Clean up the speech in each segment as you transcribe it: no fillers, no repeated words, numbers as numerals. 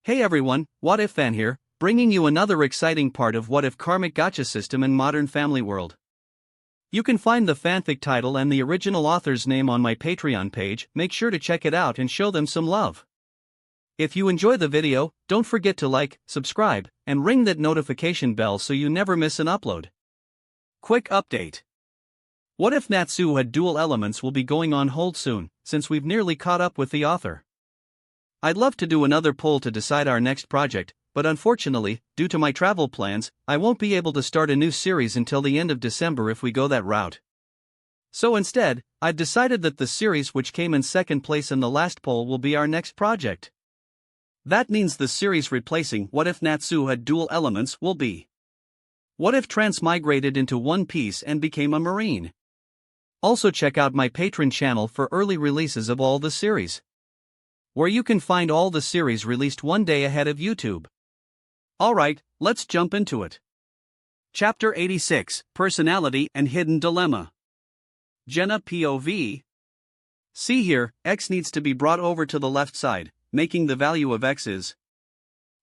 Hey everyone, What If Fan here, bringing you another exciting part of What If Karmic Gacha system in Modern Family World. You can find the fanfic title and the original author's name on my Patreon page. Make sure to check it out and show them some love. If you enjoy the video, don't forget to like, subscribe, and ring that notification bell so you never miss an upload. Quick update. What If Natsu Had Dual Elements will be going on hold soon, since we've nearly caught up with the author. I'd love to do another poll to decide our next project, but unfortunately, due to my travel plans, I won't be able to start a new series until the end of December if we go that route. So instead, I've decided that the series which came in second place in the last poll will be our next project. That means the series replacing What If Natsu Had Dual Elements will be What If Transmigrated into One Piece and Became a Marine. Also check out my Patreon channel for early releases of all the series, where you can find all the series released one day ahead of YouTube. Alright, let's jump into it. Chapter 86, Personality and Hidden Dilemma. Jenna POV. See here, X needs to be brought over to the left side, making the value of X is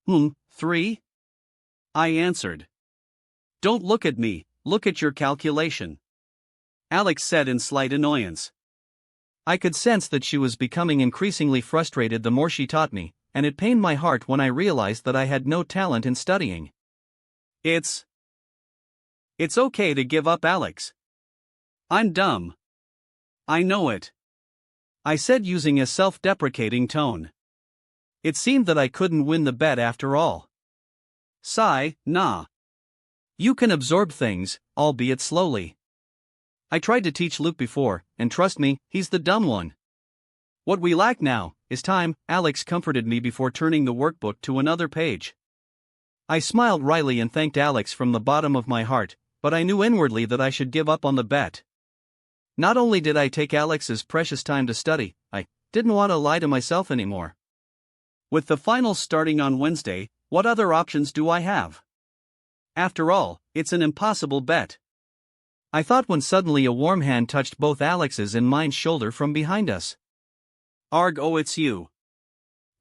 3? I answered. Don't look at me, look at your calculation, Alex said in slight annoyance. I could sense that she was becoming increasingly frustrated the more she taught me, and it pained my heart when I realized that I had no talent in studying. It's okay to give up, Alex. I'm dumb. I know it, I said using a self-deprecating tone. It seemed that I couldn't win the bet after all. Sigh, nah. You can absorb things, albeit slowly. I tried to teach Luke before, and trust me, he's the dumb one. What we lack now is time, Alex comforted me before turning the workbook to another page. I smiled wryly and thanked Alex from the bottom of my heart, but I knew inwardly that I should give up on the bet. Not only did I take Alex's precious time to study, I didn't want to lie to myself anymore. With the finals starting on Wednesday, what other options do I have? After all, it's an impossible bet, I thought when suddenly a warm hand touched both Alex's and mine's shoulder from behind us. Arg, oh, it's you.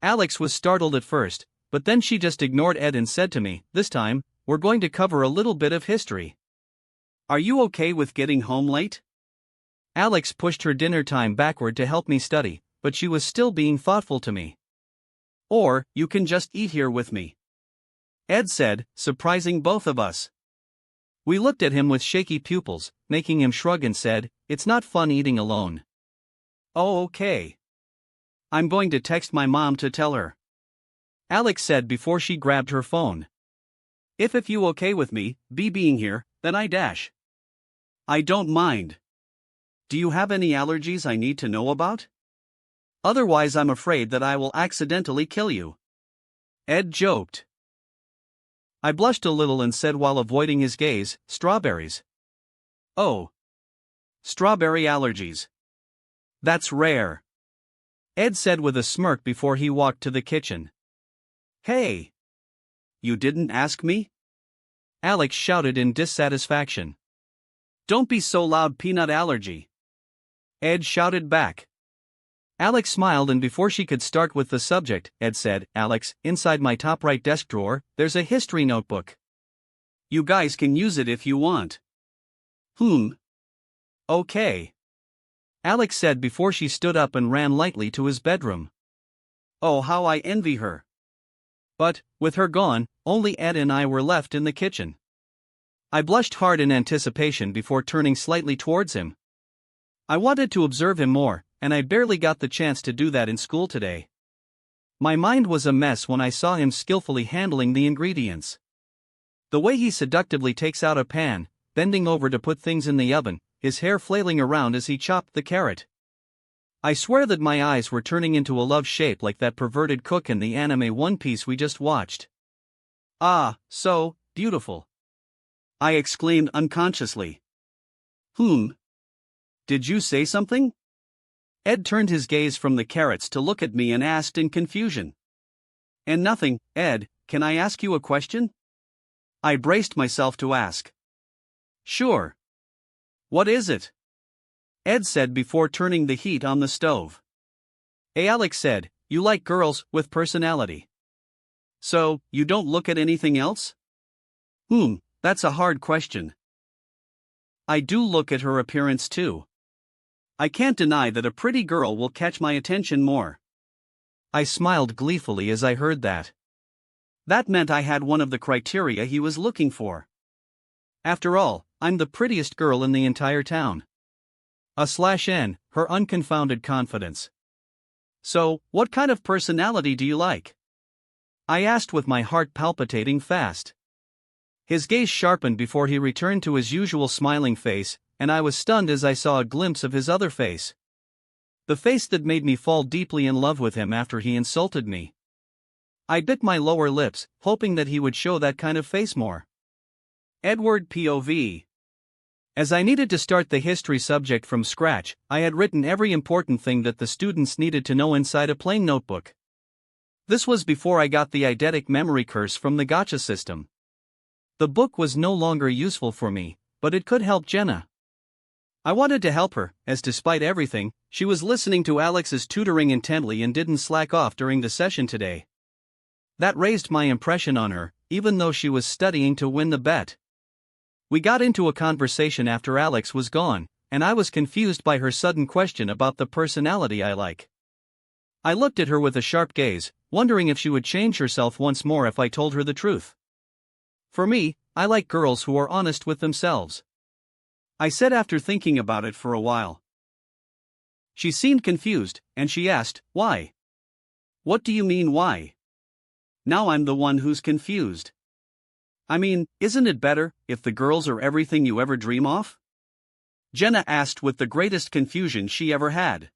Alex was startled at first, but then she just ignored Ed and said to me, this time, we're going to cover a little bit of history. Are you okay with getting home late? Alex pushed her dinner time backward to help me study, but she was still being thoughtful to me. Or, you can just eat here with me, Ed said, surprising both of us. We looked at him with shaky pupils, making him shrug and said, it's not fun eating alone. Oh, okay. I'm going to text my mom to tell her, Alex said before she grabbed her phone. If you okay with me being here, then I dash. I don't mind. Do you have any allergies I need to know about? Otherwise I'm afraid that I will accidentally kill you, Ed joked. I blushed a little and said while avoiding his gaze, strawberries. Oh. Strawberry allergies. That's rare, Ed said with a smirk before he walked to the kitchen. Hey. You didn't ask me? Alex shouted in dissatisfaction. Don't be so loud, peanut allergy, Ed shouted back. Alex smiled and before she could start with the subject, Ed said, Alex, inside my top right desk drawer, there's a history notebook. You guys can use it if you want. Okay, Alex said before she stood up and ran lightly to his bedroom. Oh, how I envy her. But, with her gone, only Ed and I were left in the kitchen. I blushed hard in anticipation before turning slightly towards him. I wanted to observe him more, and I barely got the chance to do that in school today. My mind was a mess when I saw him skillfully handling the ingredients. The way he seductively takes out a pan, bending over to put things in the oven, his hair flailing around as he chopped the carrot. I swear that my eyes were turning into a love shape like that perverted cook in the anime One Piece we just watched. Ah, so beautiful, I exclaimed unconsciously. Did you say something? Ed turned his gaze from the carrots to look at me and asked in confusion. And nothing, Ed, can I ask you a question? I braced myself to ask. Sure. What is it? Ed said before turning the heat on the stove. Alex said, you like girls with personality. So, you don't look at anything else? That's a hard question. I do look at her appearance too. I can't deny that a pretty girl will catch my attention more. I smiled gleefully as I heard that. That meant I had one of the criteria he was looking for. After all, I'm the prettiest girl in the entire town. /N, her unconfounded confidence. So, what kind of personality do you like? I asked with my heart palpitating fast. His gaze sharpened before he returned to his usual smiling face, and I was stunned as I saw a glimpse of his other face. The face that made me fall deeply in love with him after he insulted me. I bit my lower lips, hoping that he would show that kind of face more. Edward POV. As I needed to start the history subject from scratch, I had written every important thing that the students needed to know inside a plain notebook. This was before I got the eidetic memory curse from the gacha system. The book was no longer useful for me, but it could help Jenna. I wanted to help her, as despite everything, she was listening to Alex's tutoring intently and didn't slack off during the session today. That raised my impression on her, even though she was studying to win the bet. We got into a conversation after Alex was gone, and I was confused by her sudden question about the personality I like. I looked at her with a sharp gaze, wondering if she would change herself once more if I told her the truth. For me, I like girls who are honest with themselves. I said after thinking about it for a while. She seemed confused, and she asked, why? What do you mean why? Now I'm the one who's confused. I mean, isn't it better if the girls are everything you ever dream of? Jenna asked with the greatest confusion she ever had.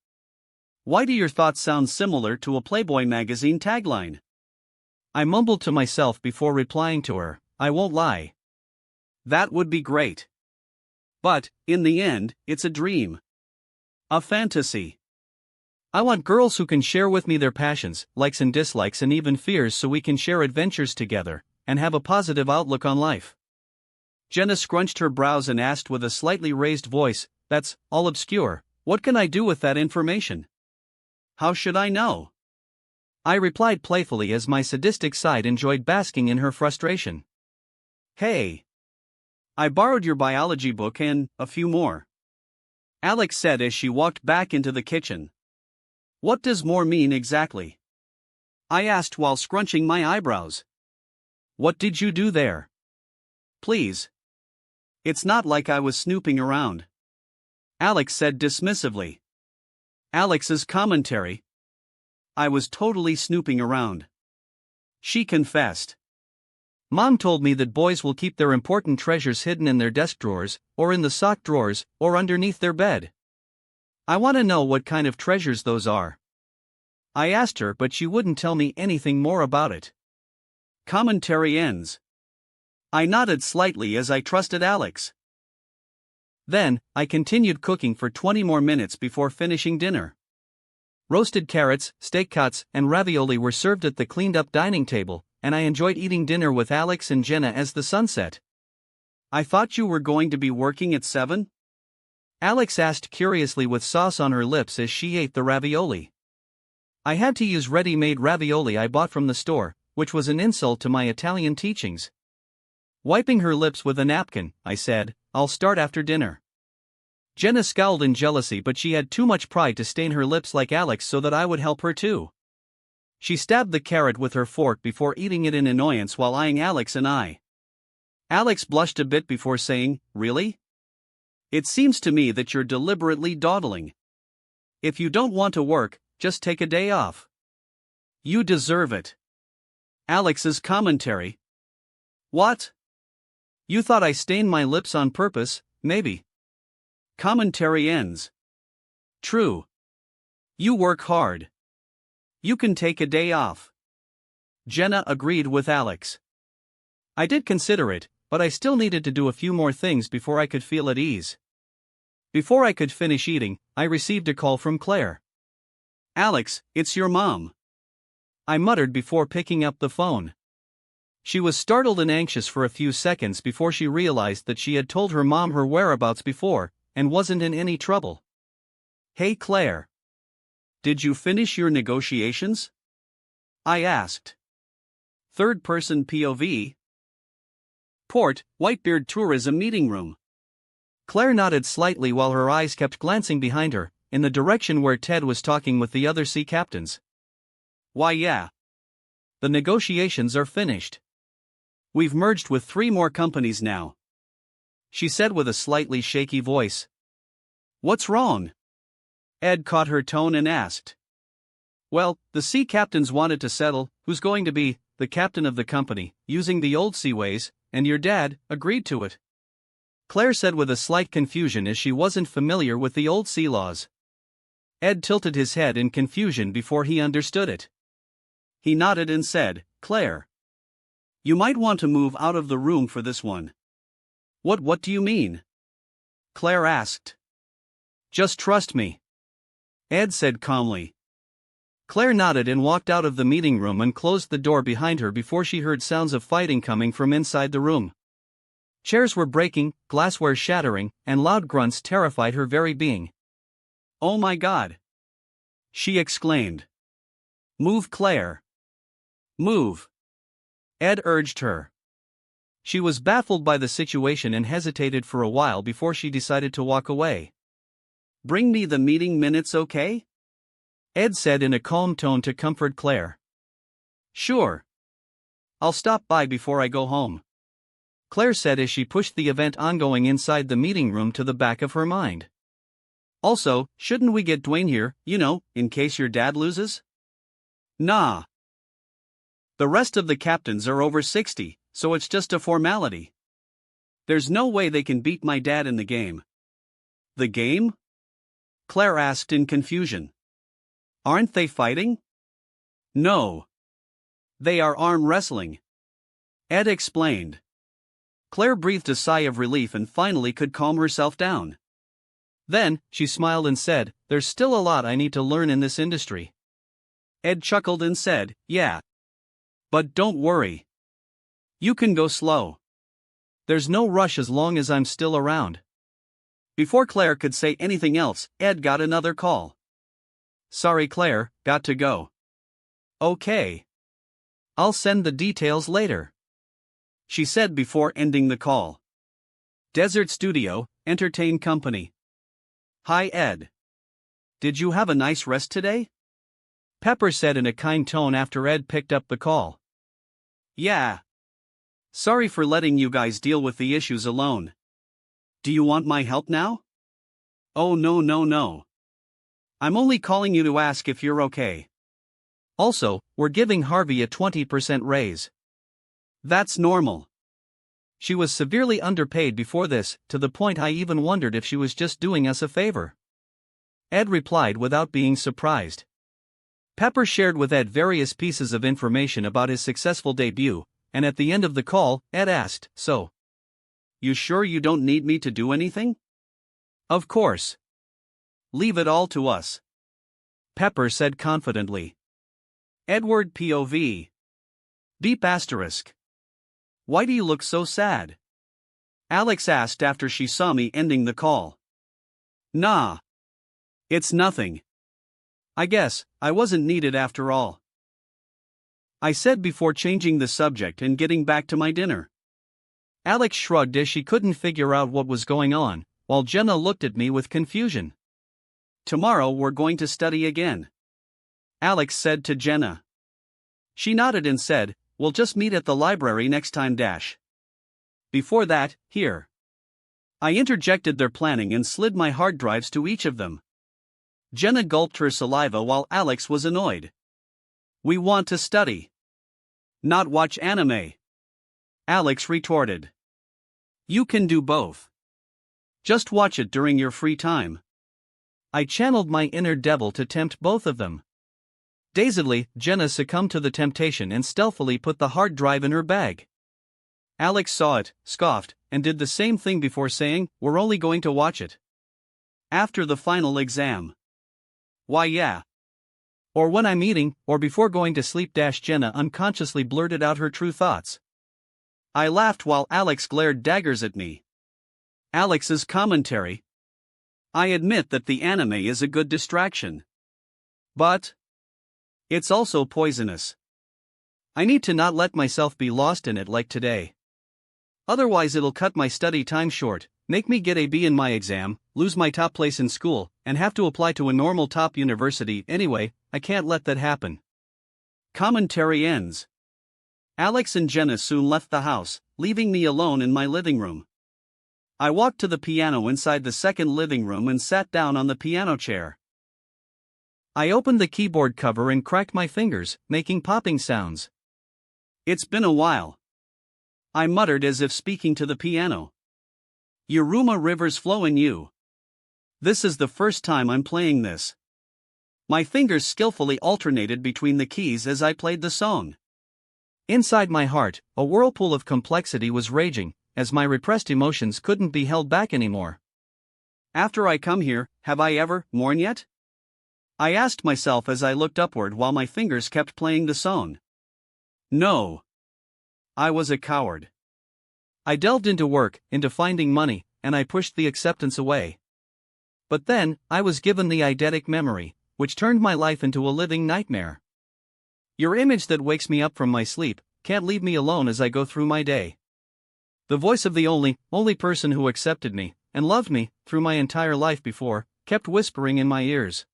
Why do your thoughts sound similar to a Playboy magazine tagline? I mumbled to myself before replying to her, I won't lie. That would be great. But, in the end, it's a dream. A fantasy. I want girls who can share with me their passions, likes and dislikes and even fears so we can share adventures together, and have a positive outlook on life. Jenna scrunched her brows and asked with a slightly raised voice, that's all obscure, what can I do with that information? How should I know? I replied playfully as my sadistic side enjoyed basking in her frustration. Hey! I borrowed your biology book and a few more. Alex said as she walked back into the kitchen. What does more mean exactly? I asked while scrunching my eyebrows. What did you do there? Please. It's not like I was snooping around. Alex said dismissively. Alex's commentary. I was totally snooping around. She confessed. Mom told me that boys will keep their important treasures hidden in their desk drawers, or in the sock drawers, or underneath their bed. I want to know what kind of treasures those are. I asked her, but she wouldn't tell me anything more about it. Commentary ends. I nodded slightly as I trusted Alex. Then, I continued cooking for 20 more minutes before finishing dinner. Roasted carrots, steak cuts, and ravioli were served at the cleaned-up dining table, and I enjoyed eating dinner with Alex and Jenna as the sun set. I thought you were going to be working at 7? Alex asked curiously with sauce on her lips as she ate the ravioli. I had to use ready-made ravioli I bought from the store, which was an insult to my Italian teachings. Wiping her lips with a napkin, I said, I'll start after dinner. Jenna scowled in jealousy, but she had too much pride to stain her lips like Alex so that I would help her too. She stabbed the carrot with her fork before eating it in annoyance while eyeing Alex and I. Alex blushed a bit before saying, really? It seems to me that you're deliberately dawdling. If you don't want to work, just take a day off. You deserve it. Alex's commentary. What? You thought I stained my lips on purpose, maybe. Commentary ends. True. You work hard. You can take a day off. Jenna agreed with Alex. I did consider it, but I still needed to do a few more things before I could feel at ease. Before I could finish eating, I received a call from Claire. Alex, it's your mom. I muttered before picking up the phone. She was startled and anxious for a few seconds before she realized that she had told her mom her whereabouts before, and wasn't in any trouble. Hey Claire. Did you finish your negotiations? I asked. Third-person POV. Port, Whitebeard Tourism Meeting Room. Claire nodded slightly while her eyes kept glancing behind her, in the direction where Ted was talking with the other sea captains. Why yeah. The negotiations are finished. We've merged with 3 more companies now, she said with a slightly shaky voice. What's wrong? Ed caught her tone and asked. Well, the sea captains wanted to settle who's going to be the captain of the company, using the old seaways, and your dad agreed to it, Claire said with a slight confusion as she wasn't familiar with the old sea laws. Ed tilted his head in confusion before he understood it. He nodded and said, Claire, you might want to move out of the room for this one. What do you mean? Claire asked. Just trust me, Ed said calmly. Claire nodded and walked out of the meeting room and closed the door behind her before she heard sounds of fighting coming from inside the room. Chairs were breaking, glassware shattering, and loud grunts terrified her very being. Oh my God! She exclaimed. Move, Claire. Move! Ed urged her. She was baffled by the situation and hesitated for a while before she decided to walk away. Bring me the meeting minutes, okay? Ed said in a calm tone to comfort Claire. Sure. I'll stop by before I go home, Claire said as she pushed the event ongoing inside the meeting room to the back of her mind. Also, shouldn't we get Dwayne here, in case your dad loses? Nah. The rest of the captains are over 60, so it's just a formality. There's no way they can beat my dad in the game. The game? Claire asked in confusion. Aren't they fighting? No. They are arm wrestling, Ed explained. Claire breathed a sigh of relief and finally could calm herself down. Then, she smiled and said, There's still a lot I need to learn in this industry. Ed chuckled and said, Yeah. But don't worry. You can go slow. There's no rush as long as I'm still around. Before Claire could say anything else, Ed got another call. Sorry Claire, got to go. Okay. I'll send the details later, she said before ending the call. Desert Studio, Entertain Company. Hi Ed. Did you have a nice rest today? Pepper said in a kind tone after Ed picked up the call. Yeah. Sorry for letting you guys deal with the issues alone. Do you want my help now? Oh no. I'm only calling you to ask if you're okay. Also, we're giving Harvey a 20% raise. That's normal. She was severely underpaid before this, to the point I even wondered if she was just doing us a favor. Ed replied without being surprised. Pepper shared with Ed various pieces of information about his successful debut, and at the end of the call, Ed asked, So, you sure you don't need me to do anything? Of course. Leave it all to us, Pepper said confidently. Edward POV. Deep asterisk. Why do you look so sad? Alex asked after she saw me ending the call. Nah. It's nothing. I guess I wasn't needed after all, I said before changing the subject and getting back to my dinner. Alex shrugged as she couldn't figure out what was going on, while Jenna looked at me with confusion. Tomorrow we're going to study again, Alex said to Jenna. She nodded and said, We'll just meet at the library next time. Before that, here. I interjected their planning and slid my hard drives to each of them. Jenna gulped her saliva while Alex was annoyed. We want to study, not watch anime, Alex retorted. You can do both. Just watch it during your free time. I channeled my inner devil to tempt both of them. Dazedly, Jenna succumbed to the temptation and stealthily put the hard drive in her bag. Alex saw it, scoffed, and did the same thing before saying, We're only going to watch it after the final exam. Why yeah. Or when I'm eating, or before going to sleep. Jenna unconsciously blurted out her true thoughts. I laughed while Alex glared daggers at me. Alex's commentary. I admit that the anime is a good distraction. But it's also poisonous. I need to not let myself be lost in it like today. Otherwise it'll cut my study time short, make me get a B in my exam, lose my top place in school, and have to apply to a normal top university anyway. I can't let that happen. Commentary ends. Alex and Jenna soon left the house, leaving me alone in my living room. I walked to the piano inside the second living room and sat down on the piano chair. I opened the keyboard cover and cracked my fingers, making popping sounds. It's been a while, I muttered as if speaking to the piano. Yuruma rivers flow in you. This is the first time I'm playing this. My fingers skillfully alternated between the keys as I played the song. Inside my heart, a whirlpool of complexity was raging, as my repressed emotions couldn't be held back anymore. After I come here, have I ever mourned yet? I asked myself as I looked upward while my fingers kept playing the song. No. I was a coward. I delved into work, into finding money, and I pushed the acceptance away. But then, I was given the eidetic memory, which turned my life into a living nightmare. Your image that wakes me up from my sleep can't leave me alone as I go through my day. The voice of the only person who accepted me and loved me through my entire life before kept whispering in my ears.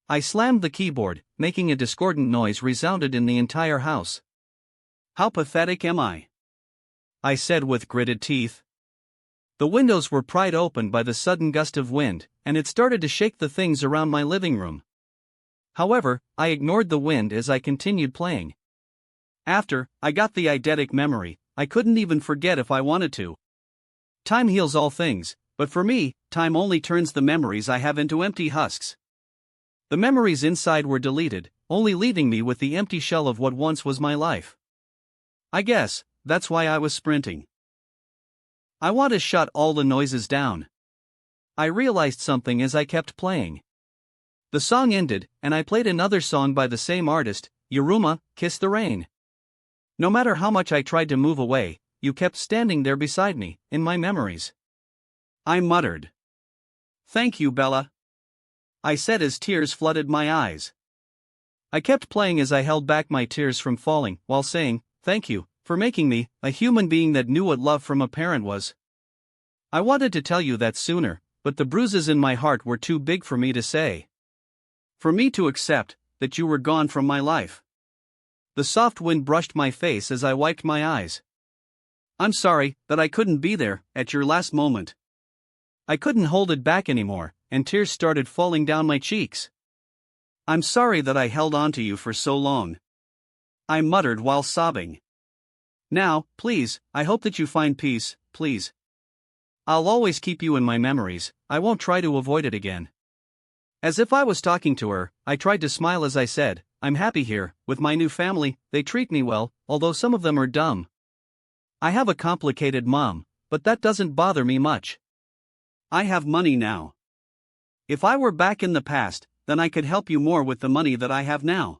I slammed the keyboard, making a discordant noise resounded in the entire house. How pathetic am I? I said with gritted teeth. The windows were pried open by the sudden gust of wind, and it started to shake the things around my living room. However, I ignored the wind as I continued playing. After I got the eidetic memory, I couldn't even forget if I wanted to. Time heals all things, but for me, time only turns the memories I have into empty husks. The memories inside were deleted, only leaving me with the empty shell of what once was my life. I guess that's why I was sprinting. I want to shut all the noises down. I realized something as I kept playing. The song ended, and I played another song by the same artist, Yuruma, Kiss the Rain. No matter how much I tried to move away, you kept standing there beside me, in my memories. I muttered. Thank you, Bella. I said as tears flooded my eyes. I kept playing as I held back my tears from falling, while saying, thank you, for making me a human being that knew what love from a parent was. I wanted to tell you that sooner, but the bruises in my heart were too big for me to say. For me to accept that you were gone from my life. The soft wind brushed my face as I wiped my eyes. I'm sorry that I couldn't be there at your last moment. I couldn't hold it back anymore, and tears started falling down my cheeks. I'm sorry that I held on to you for so long. I muttered while sobbing. Now, please, I hope that you find peace, please. I'll always keep you in my memories, I won't try to avoid it again. As if I was talking to her, I tried to smile as I said, I'm happy here, with my new family, they treat me well, although some of them are dumb. I have a complicated mom, but that doesn't bother me much. I have money now. If I were back in the past, then I could help you more with the money that I have now.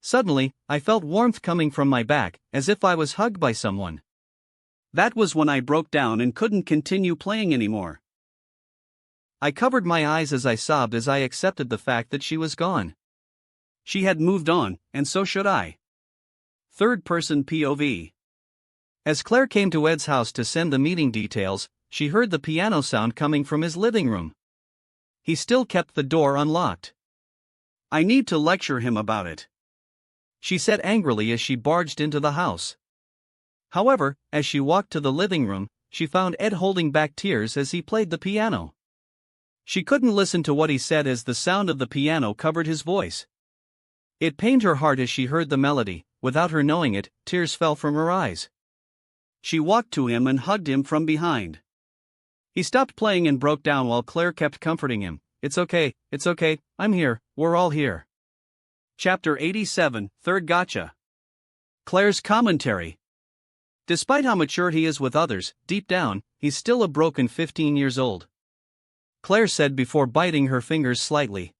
Suddenly, I felt warmth coming from my back, as if I was hugged by someone. That was when I broke down and couldn't continue playing anymore. I covered my eyes as I sobbed as I accepted the fact that she was gone. She had moved on, and so should I. Third-person POV. As Claire came to Ed's house to send the meeting details, she heard the piano sound coming from his living room. He still kept the door unlocked. I need to lecture him about it, she said angrily as she barged into the house. However, as she walked to the living room, she found Ed holding back tears as he played the piano. She couldn't listen to what he said as the sound of the piano covered his voice. It pained her heart as she heard the melody. Without her knowing it, tears fell from her eyes. She walked to him and hugged him from behind. He stopped playing and broke down while Claire kept comforting him. It's okay, I'm here, we're all here. Chapter 87, Third Gacha. Claire's commentary. Despite how mature he is with others, deep down, he's still a broken 15 years old. Claire said before biting her fingers slightly.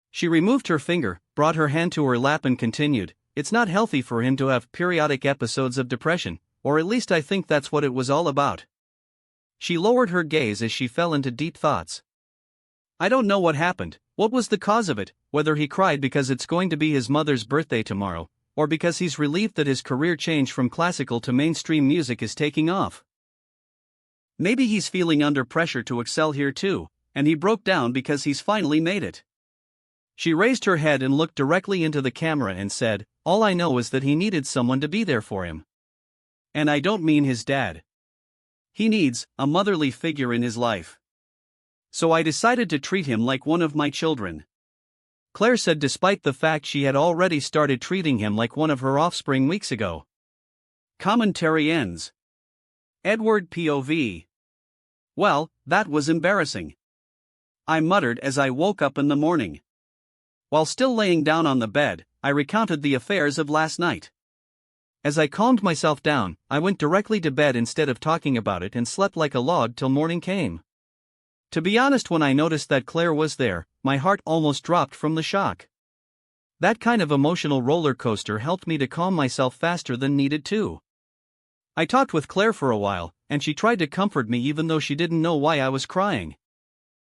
She removed her finger, brought her hand to her lap and continued, it's not healthy for him to have periodic episodes of depression, or at least I think that's what it was all about. She lowered her gaze as she fell into deep thoughts. I don't know what happened, what was the cause of it, whether he cried because it's going to be his mother's birthday tomorrow, or because he's relieved that his career change from classical to mainstream music is taking off. Maybe he's feeling under pressure to excel here too, and he broke down because he's finally made it. She raised her head and looked directly into the camera and said, "All I know is that he needed someone to be there for him. And I don't mean his dad. He needs a motherly figure in his life. So I decided to treat him like one of my children." Claire said, despite the fact she had already started treating him like one of her offspring weeks ago. Commentary ends. Edward POV. "Well, that was embarrassing," I muttered as I woke up in the morning. While still laying down on the bed, I recounted the affairs of last night. As I calmed myself down, I went directly to bed instead of talking about it and slept like a log till morning came. To be honest, when I noticed that Claire was there, my heart almost dropped from the shock. That kind of emotional roller coaster helped me to calm myself faster than needed to. I talked with Claire for a while, and she tried to comfort me even though she didn't know why I was crying.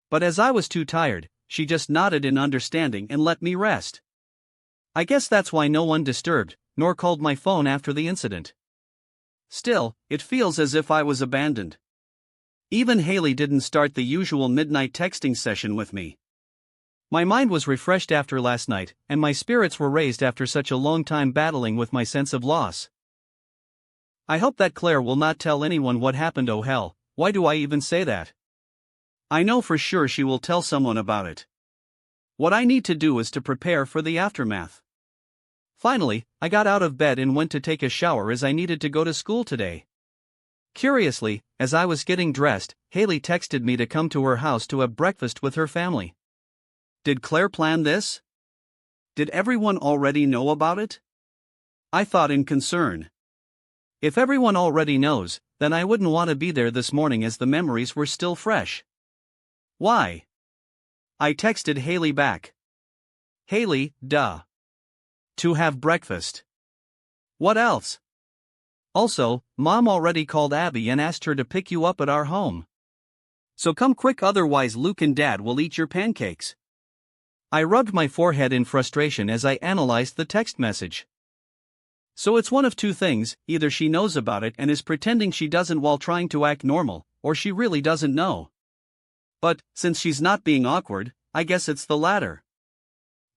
But as I was too tired, she just nodded in understanding and let me rest. I guess that's why no one disturbed, nor called my phone after the incident. Still, it feels as if I was abandoned. Even Haley didn't start the usual midnight texting session with me. My mind was refreshed after last night, and my spirits were raised after such a long time battling with my sense of loss. I hope that Claire will not tell anyone what happened. Oh hell, why do I even say that? I know for sure she will tell someone about it. What I need to do is to prepare for the aftermath. Finally, I got out of bed and went to take a shower as I needed to go to school today. Curiously, as I was getting dressed, Haley texted me to come to her house to have breakfast with her family. Did Claire plan this? Did everyone already know about it? I thought in concern. If everyone already knows, then I wouldn't want to be there this morning as the memories were still fresh. Why? I texted Haley back. Haley, duh. To have breakfast. What else? Also, Mom already called Abby and asked her to pick you up at our home. So come quick, otherwise Luke and Dad will eat your pancakes. I rubbed my forehead in frustration as I analyzed the text message. So it's one of two things: either she knows about it and is pretending she doesn't while trying to act normal, or she really doesn't know. But, since she's not being awkward, I guess it's the latter.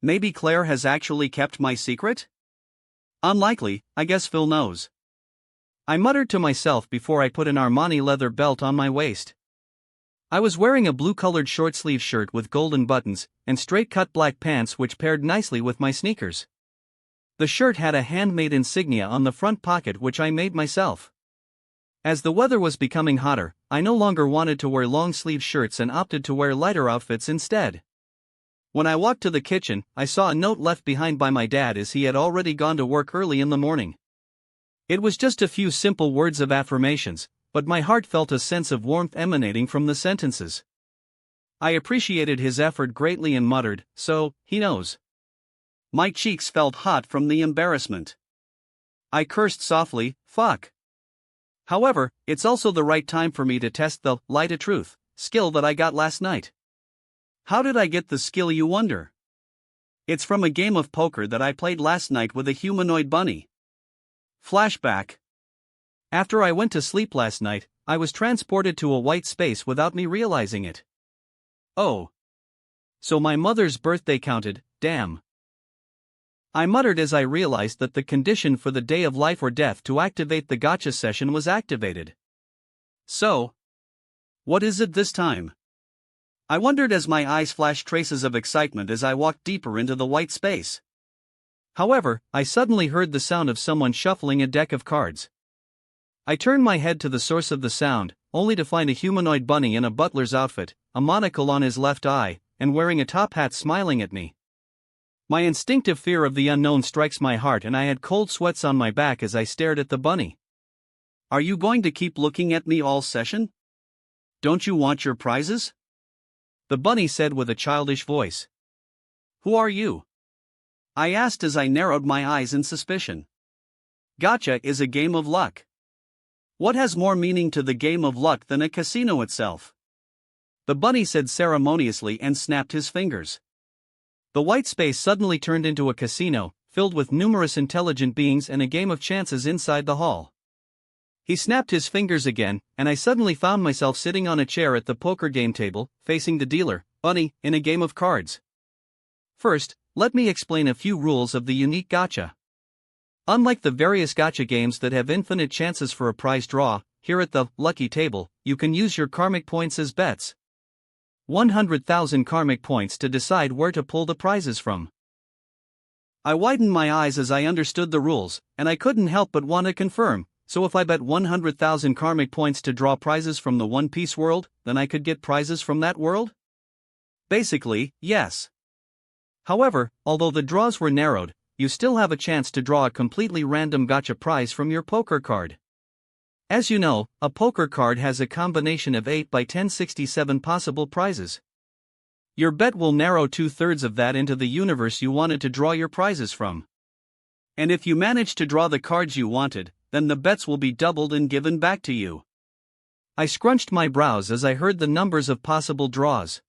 Maybe Claire has actually kept my secret? Unlikely, I guess Phil knows. I muttered to myself before I put an Armani leather belt on my waist. I was wearing a blue-colored short-sleeve shirt with golden buttons, and straight-cut black pants which paired nicely with my sneakers. The shirt had a handmade insignia on the front pocket which I made myself. As the weather was becoming hotter, I no longer wanted to wear long-sleeve shirts and opted to wear lighter outfits instead. When I walked to the kitchen, I saw a note left behind by my dad as he had already gone to work early in the morning. It was just a few simple words of affirmations, but my heart felt a sense of warmth emanating from the sentences. I appreciated his effort greatly and muttered, "So, he knows." My cheeks felt hot from the embarrassment. I cursed softly, "Fuck." However, it's also the right time for me to test the "lie to truth" skill that I got last night. How did I get the skill, you wonder? It's from a game of poker that I played last night with a humanoid bunny. Flashback. After I went to sleep last night, I was transported to a white space without me realizing it. Oh. So my mother's birthday counted, damn. I muttered as I realized that the condition for the day of life or death to activate the gacha session was activated. So, what is it this time? I wondered as my eyes flashed traces of excitement as I walked deeper into the white space. However, I suddenly heard the sound of someone shuffling a deck of cards. I turned my head to the source of the sound, only to find a humanoid bunny in a butler's outfit, a monocle on his left eye, and wearing a top hat smiling at me. My instinctive fear of the unknown strikes my heart and I had cold sweats on my back as I stared at the bunny. Are you going to keep looking at me all session? Don't you want your prizes? The bunny said with a childish voice. Who are you? I asked as I narrowed my eyes in suspicion. Gacha is a game of luck. What has more meaning to the game of luck than a casino itself? The bunny said ceremoniously and snapped his fingers. The white space suddenly turned into a casino, filled with numerous intelligent beings and a game of chances inside the hall. He snapped his fingers again, and I suddenly found myself sitting on a chair at the poker game table, facing the dealer, Bunny, in a game of cards. First, let me explain a few rules of the unique gacha. Unlike the various gacha games that have infinite chances for a prize draw, here at the lucky table, you can use your karmic points as bets. 100,000 karmic points to decide where to pull the prizes from. I widened my eyes as I understood the rules, and I couldn't help but want to confirm. So if I bet 100,000 karmic points to draw prizes from the One Piece world, then I could get prizes from that world? Basically, yes. However, although the draws were narrowed, you still have a chance to draw a completely random gacha prize from your poker card. As you know, a poker card has a combination of 8 by 1067 possible prizes. Your bet will narrow 2/3 of that into the universe you wanted to draw your prizes from. And if you manage to draw the cards you wanted, then the bets will be doubled and given back to you. I scrunched my brows as I heard the numbers of possible draws.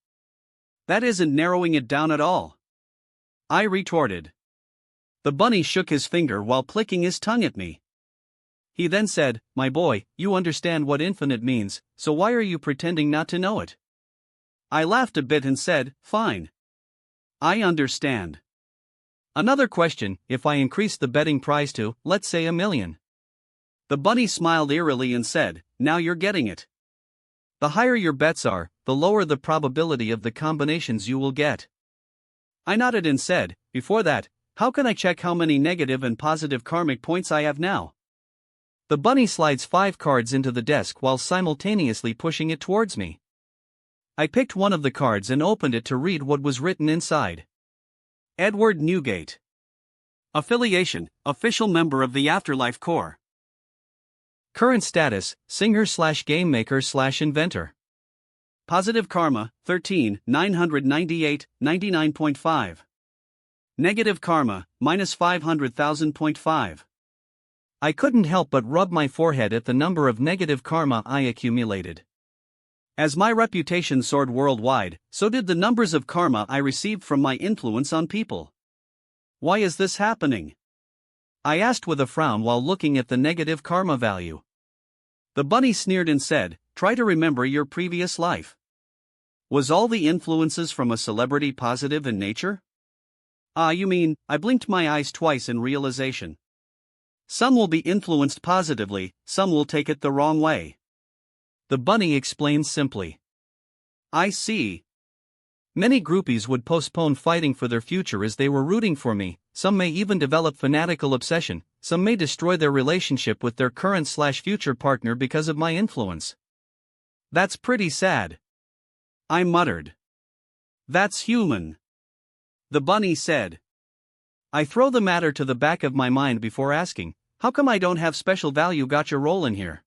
That isn't narrowing it down at all, I retorted. The bunny shook his finger while clicking his tongue at me. He then said, "My boy, you understand what infinite means, so why are you pretending not to know it?" I laughed a bit and said, "Fine. I understand. Another question, if I increase the betting prize to, let's say, 1,000,000. The bunny smiled eerily and said, "Now you're getting it. The higher your bets are, the lower the probability of the combinations you will get." I nodded and said, "Before that, how can I check how many negative and positive karmic points I have now?" The bunny slides 5 cards into the desk while simultaneously pushing it towards me. I picked one of the cards and opened it to read what was written inside. Edward Newgate. Affiliation, official member of the Afterlife Corps. Current status, singer/gamemaker/inventor. Positive karma, 13, 998, 99.5. Negative karma, minus 500,000.5. I couldn't help but rub my forehead at the number of negative karma I accumulated. As my reputation soared worldwide, so did the numbers of karma I received from my influence on people. Why is this happening? I asked with a frown while looking at the negative karma value. The bunny sneered and said, "Try to remember your previous life. Was all the influences from a celebrity positive in nature?" "Ah, you mean," I blinked my eyes twice in realization. "Some will be influenced positively, some will take it the wrong way." The bunny explained simply. "I see. Many groupies would postpone fighting for their future as they were rooting for me, some may even develop fanatical obsession, some may destroy their relationship with their current/future partner because of my influence. That's pretty sad." I muttered. "That's human," the bunny said. I throw the matter to the back of my mind before asking, "How come I don't have special value gacha roll in here?"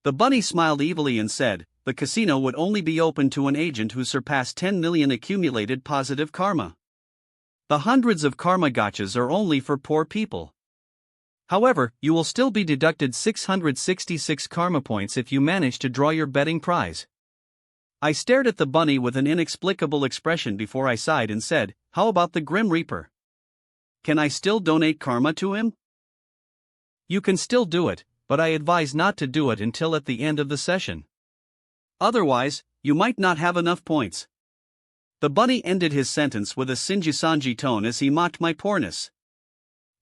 The bunny smiled evilly and said, "The casino would only be open to an agent who surpassed 10 million accumulated positive karma. The hundreds of karma gachas are only for poor people. However, you will still be deducted 666 karma points if you manage to draw your betting prize." I stared at the bunny with an inexplicable expression before I sighed and said, "How about the Grim Reaper? Can I still donate karma to him?" "You can still do it, but I advise not to do it until at the end of the session. Otherwise, you might not have enough points." The bunny ended his sentence with a Shinji-sanji tone as he mocked my poorness.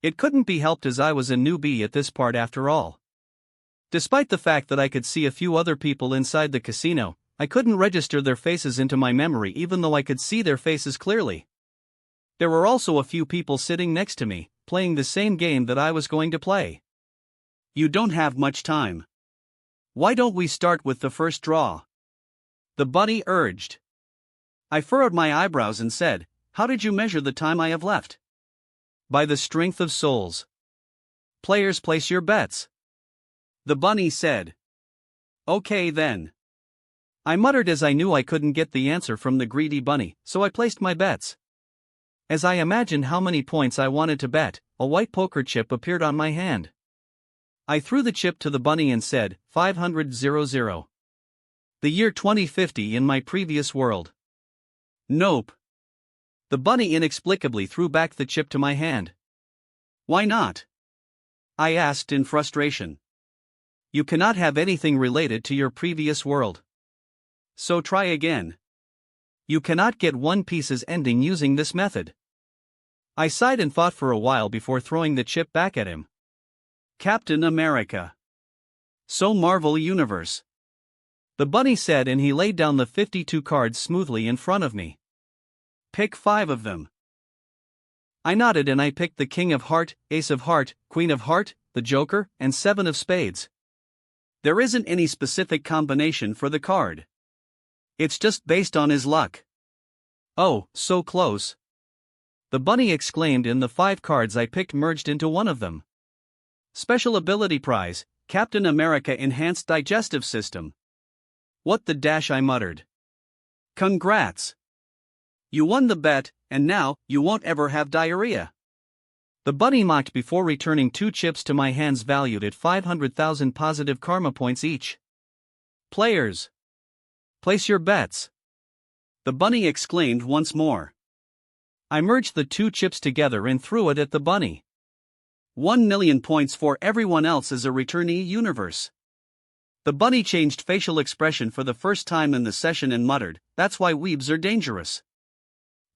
It couldn't be helped as I was a newbie at this part after all. Despite the fact that I could see a few other people inside the casino, I couldn't register their faces into my memory even though I could see their faces clearly. There were also a few people sitting next to me, playing the same game that I was going to play. "You don't have much time. Why don't we start with the first draw?" the bunny urged. I furrowed my eyebrows and said, "How did you measure the time I have left?" "By the strength of souls. Players, place your bets," the bunny said. "Okay then." I muttered as I knew I couldn't get the answer from the greedy bunny, so I placed my bets. As I imagined how many points I wanted to bet, a white poker chip appeared on my hand. I threw the chip to the bunny and said, 500,000. The year 2050 in my previous world. "Nope." The bunny inexplicably threw back the chip to my hand. Why not? I asked in frustration. You cannot have anything related to your previous world. So try again. You cannot get One Piece's ending using this method. I sighed and thought for a while before throwing the chip back at him. Captain America. So Marvel Universe. The bunny said, and he laid down the 52 cards smoothly in front of me. Pick 5 of them. I nodded and I picked the King of Heart, Ace of Heart, Queen of Heart, the Joker, and 7 of Spades. There isn't any specific combination for the card. It's just based on his luck. Oh, so close. The bunny exclaimed, and the 5 cards I picked merged into one of them. Special ability prize, Captain America Enhanced Digestive System. What the dash, I muttered. Congrats. You won the bet, and now, you won't ever have diarrhea. The bunny mocked before returning 2 chips to my hands valued at 500,000 positive karma points each. Players, place your bets. The bunny exclaimed once more. I merged the 2 chips together and threw it at the bunny. 1 million points for everyone else as a returnee universe. The bunny changed facial expression for the first time in the session and muttered, "That's why weebs are dangerous."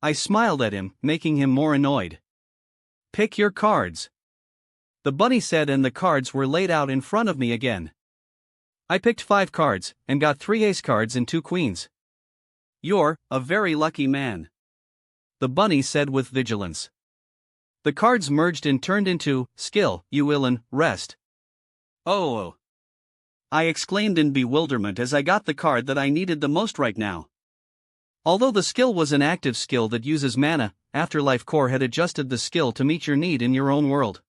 I smiled at him, making him more annoyed. Pick your cards. The bunny said, and the cards were laid out in front of me again. I picked 5 cards, and got 3 ace cards and 2 queens. You're a very lucky man. The bunny said with vigilance. The cards merged and turned into skill, Uilin, rest. Oh! I exclaimed in bewilderment as I got the card that I needed the most right now. Although the skill was an active skill that uses mana, Afterlife Core had adjusted the skill to meet your need in your own world.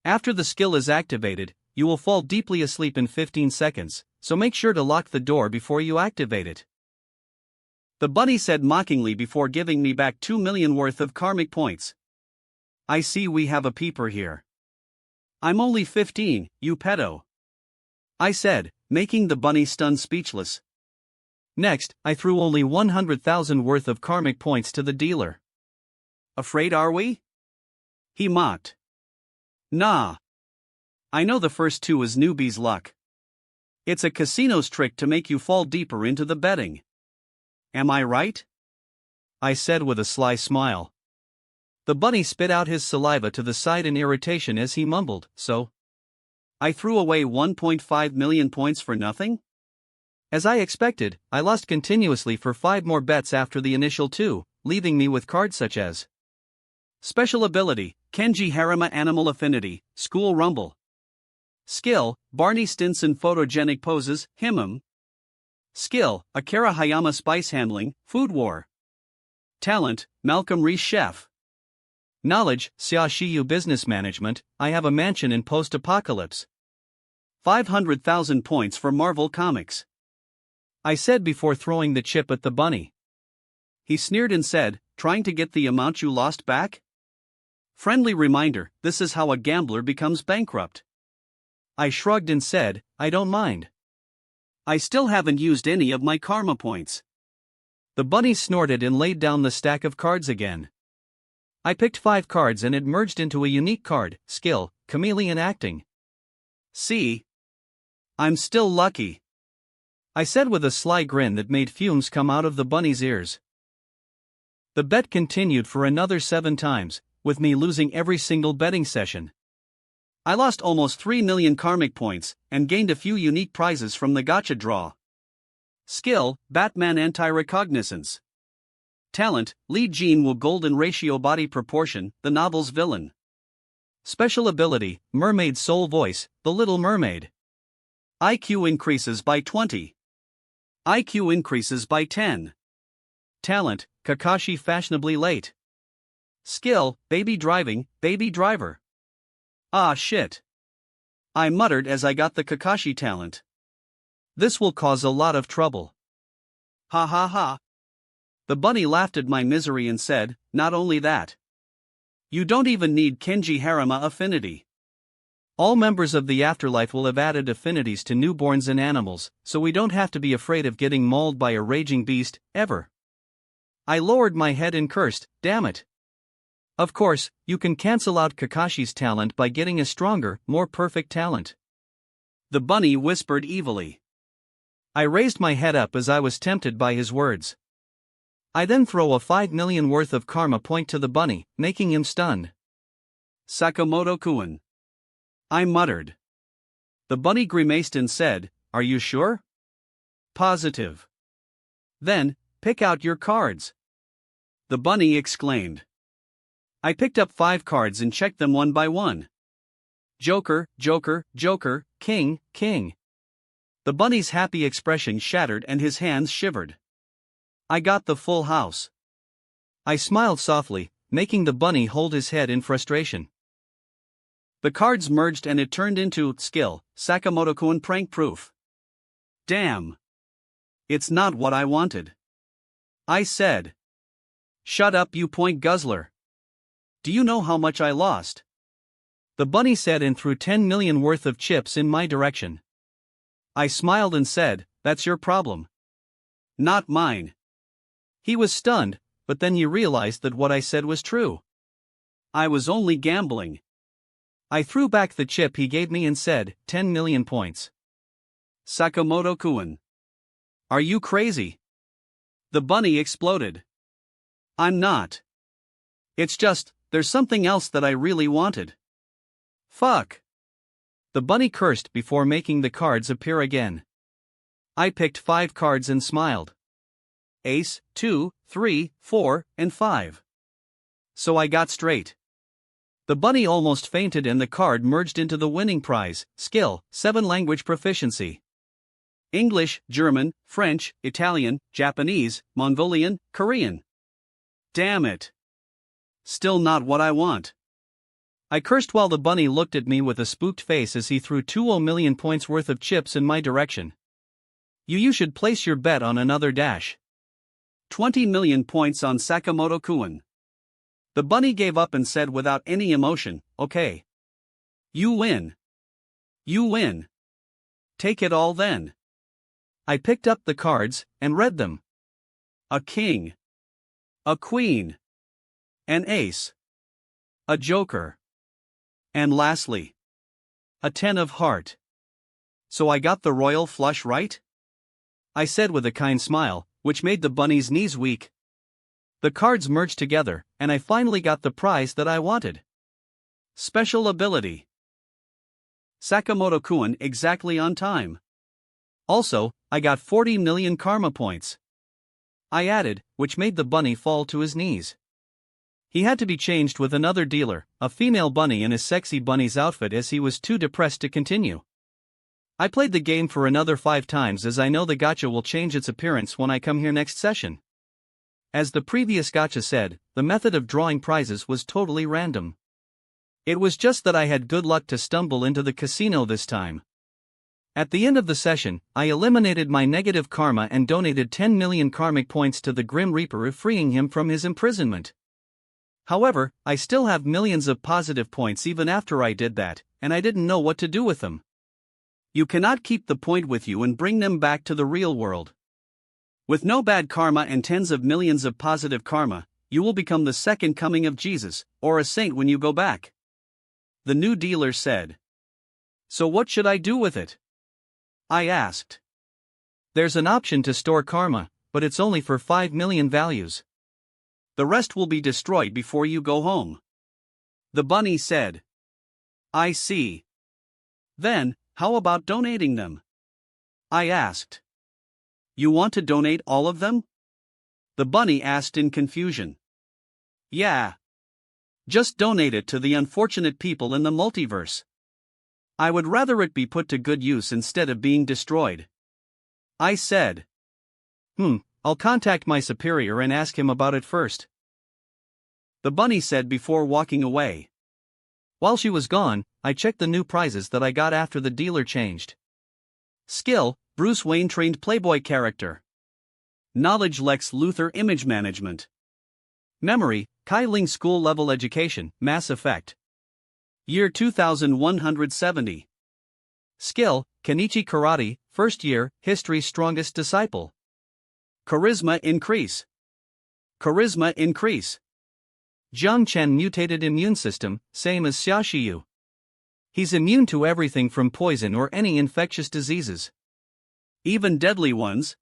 After the skill is activated, you will fall deeply asleep in 15 seconds, so make sure to lock the door before you activate it. The bunny said mockingly before giving me back 2 million worth of karmic points. I see we have a peeper here. I'm only 15, you pedo. I said, making the bunny stunned speechless. Next, I threw only 100,000 worth of karmic points to the dealer. Afraid are we? He mocked. Nah. I know the first 2 is newbie's luck. It's a casino's trick to make you fall deeper into the betting. Am I right? I said with a sly smile. The bunny spit out his saliva to the side in irritation as he mumbled, so? I threw away 1.5 million points for nothing? As I expected, I lost continuously for 5 more bets after the initial 2, leaving me with cards such as Special Ability, Kenji Harima Animal Affinity, School Rumble. Skill, Barney Stinson Photogenic Poses, Himam. Skill, Akira Hayama Spice Handling, Food War. Talent, Malcolm Reese Chef. Knowledge, Xiaoshiyu Business Management, I have a mansion in post-apocalypse. 500,000 points for Marvel Comics. I said before throwing the chip at the bunny. He sneered and said, trying to get the amount you lost back? Friendly reminder, this is how a gambler becomes bankrupt. I shrugged and said, I don't mind. I still haven't used any of my karma points. The bunny snorted and laid down the stack of cards again. I picked 5 cards and it merged into a unique card, skill, chameleon acting. See? I'm still lucky. I said with a sly grin that made fumes come out of the bunny's ears. The bet continued for another 7 times, with me losing every single betting session. I lost almost 3 million karmic points, and gained a few unique prizes from the gacha draw. Skill, Batman Anti-Recognizance. Talent, Lead Gene Wu Golden Ratio Body Proportion, the novel's villain. Special ability, Mermaid Soul Voice, The Little Mermaid. IQ increases by 20. IQ increases by 10. Talent, Kakashi Fashionably Late. Skill, Baby Driving, Baby Driver. Ah shit. I muttered as I got the Kakashi talent. This will cause a lot of trouble. Ha ha ha. The bunny laughed at my misery and said, not only that. You don't even need Kenji Harima affinity. All members of the afterlife will have added affinities to newborns and animals, so we don't have to be afraid of getting mauled by a raging beast, ever. I lowered my head and cursed, damn it. Of course, you can cancel out Kakashi's talent by getting a stronger, more perfect talent. The bunny whispered evilly. I raised my head up as I was tempted by his words. I then throw a 5 million worth of karma point to the bunny, making him stunned. Sakamoto-kun. I muttered. The bunny grimaced and said, "Are you sure?" "Positive." "Then, pick out your cards," the bunny exclaimed. I picked up 5 cards and checked them one by one. Joker, Joker, Joker, King, King. The bunny's happy expression shattered and his hands shivered. I got the full house. I smiled softly, making the bunny hold his head in frustration. The cards merged and it turned into skill, Sakamoto-kun prank proof. Damn. It's not what I wanted. I said. Shut up, you point guzzler. Do you know how much I lost? The bunny said and threw 10 million worth of chips in my direction. I smiled and said, "That's your problem. Not mine." He was stunned, but then he realized that what I said was true. I was only gambling. I threw back the chip he gave me and said, 10 million points. Sakamoto-kun. Are you crazy? The bunny exploded. I'm not. It's just, there's something else that I really wanted. Fuck. The bunny cursed before making the cards appear again. I picked 5 cards and smiled. Ace, 2, 3, 4, and 5. So I got straight. The bunny almost fainted and the card merged into the winning prize, skill, 7 language proficiency. English, German, French, Italian, Japanese, Mongolian, Korean. Damn it. Still not what I want. I cursed while the bunny looked at me with a spooked face as he threw 2 million points worth of chips in my direction. You should place your bet on another dash. 20 million points on Sakamoto-kun. The bunny gave up and said without any emotion, "Okay. You win. You win. Take it all then." I picked up the cards and read them. A king. A queen. An ace. A joker. And lastly, a 10 of heart. So I got the royal flush right? I said with a kind smile, which made the bunny's knees weak. The cards merged together, and I finally got the prize that I wanted. Special ability. Sakamoto-kun exactly on time. Also, I got 40 million karma points. I added, which made the bunny fall to his knees. He had to be changed with another dealer, a female bunny in his sexy bunny's outfit as he was too depressed to continue. I played the game for another 5 times as I know the gacha will change its appearance when I come here next session. As the previous gacha said, the method of drawing prizes was totally random. It was just that I had good luck to stumble into the casino this time. At the end of the session, I eliminated my negative karma and donated 10 million karmic points to the Grim Reaper, freeing him from his imprisonment. However, I still have millions of positive points even after I did that, and I didn't know what to do with them. You cannot keep the point with you and bring them back to the real world. With no bad karma and tens of millions of positive karma, you will become the second coming of Jesus, or a saint when you go back. The new dealer said. So what should I do with it? I asked. There's an option to store karma, but it's only for 5 million values. The rest will be destroyed before you go home. The bunny said. I see. Then, how about donating them? I asked. You want to donate all of them? The bunny asked in confusion. Yeah. Just donate it to the unfortunate people in the multiverse. I would rather it be put to good use instead of being destroyed. I said. I'll contact my superior and ask him about it first. The bunny said before walking away. While she was gone, I checked the new prizes that I got after the dealer changed. Skill, Bruce Wayne trained Playboy character. Knowledge, Lex Luthor image management. Memory, Kai Ling school level education, Mass Effect. Year 2170. Skill, Kenichi Karate, first year, history strongest disciple. Charisma increase. Charisma increase. Jiang Chen mutated immune system, same as Xiaoxiyu. He's immune to everything from poison or any infectious diseases. Even deadly ones.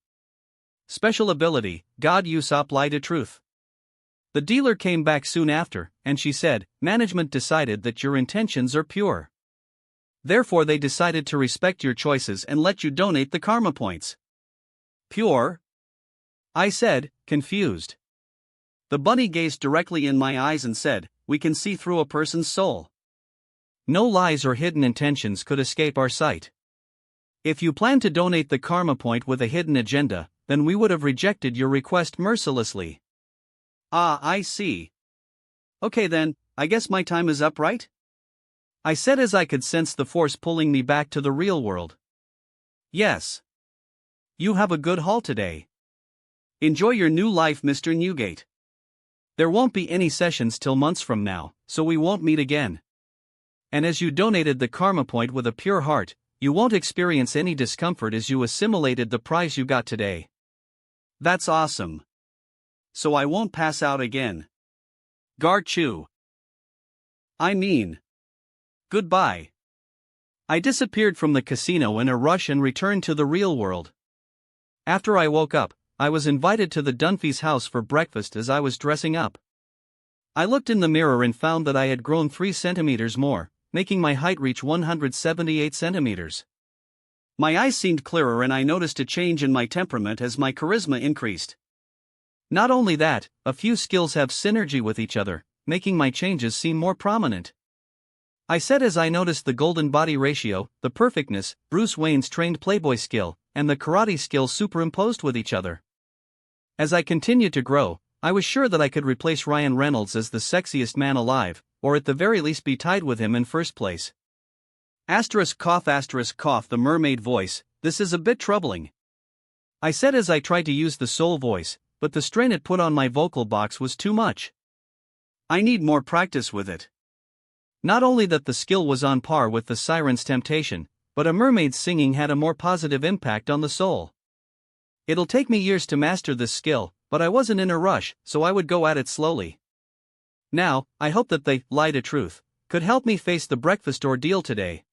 Special ability, God Usopp Lie to Truth. The dealer came back soon after, and she said, management decided that your intentions are pure. Therefore they decided to respect your choices and let you donate the karma points. Pure? I said, confused. The bunny gazed directly in my eyes and said, we can see through a person's soul. No lies or hidden intentions could escape our sight. If you plan to donate the karma point with a hidden agenda, then we would have rejected your request mercilessly. Ah, I see. Okay then, I guess my time is up, right? I said as I could sense the force pulling me back to the real world. Yes. You have a good haul today. Enjoy your new life, Mr. Newgate. There won't be any sessions till months from now, so we won't meet again. And as you donated the karma point with a pure heart, you won't experience any discomfort as you assimilated the prize you got today. That's awesome. So I won't pass out again. Garchu. I mean. Goodbye. I disappeared from the casino in a rush and returned to the real world. After I woke up, I was invited to the Dunphy's house for breakfast as I was dressing up. I looked in the mirror and found that I had grown 3 centimeters more, making my height reach 178 centimeters. My eyes seemed clearer and I noticed a change in my temperament as my charisma increased. Not only that, a few skills have synergy with each other, making my changes seem more prominent. I said as I noticed the golden body ratio, the perfectness, Bruce Wayne's trained playboy skill, and the karate skill superimposed with each other. As I continued to grow, I was sure that I could replace Ryan Reynolds as the sexiest man alive, or at the very least be tied with him in first place. Asterisk cough, the mermaid voice, this is a bit troubling. I said as I tried to use the soul voice, but the strain it put on my vocal box was too much. I need more practice with it. Not only that the skill was on par with the siren's temptation, but a mermaid's singing had a more positive impact on the soul. It'll take me years to master this skill, but I wasn't in a rush, so I would go at it slowly. Now, I hope that the lie to truth could help me face the breakfast ordeal today.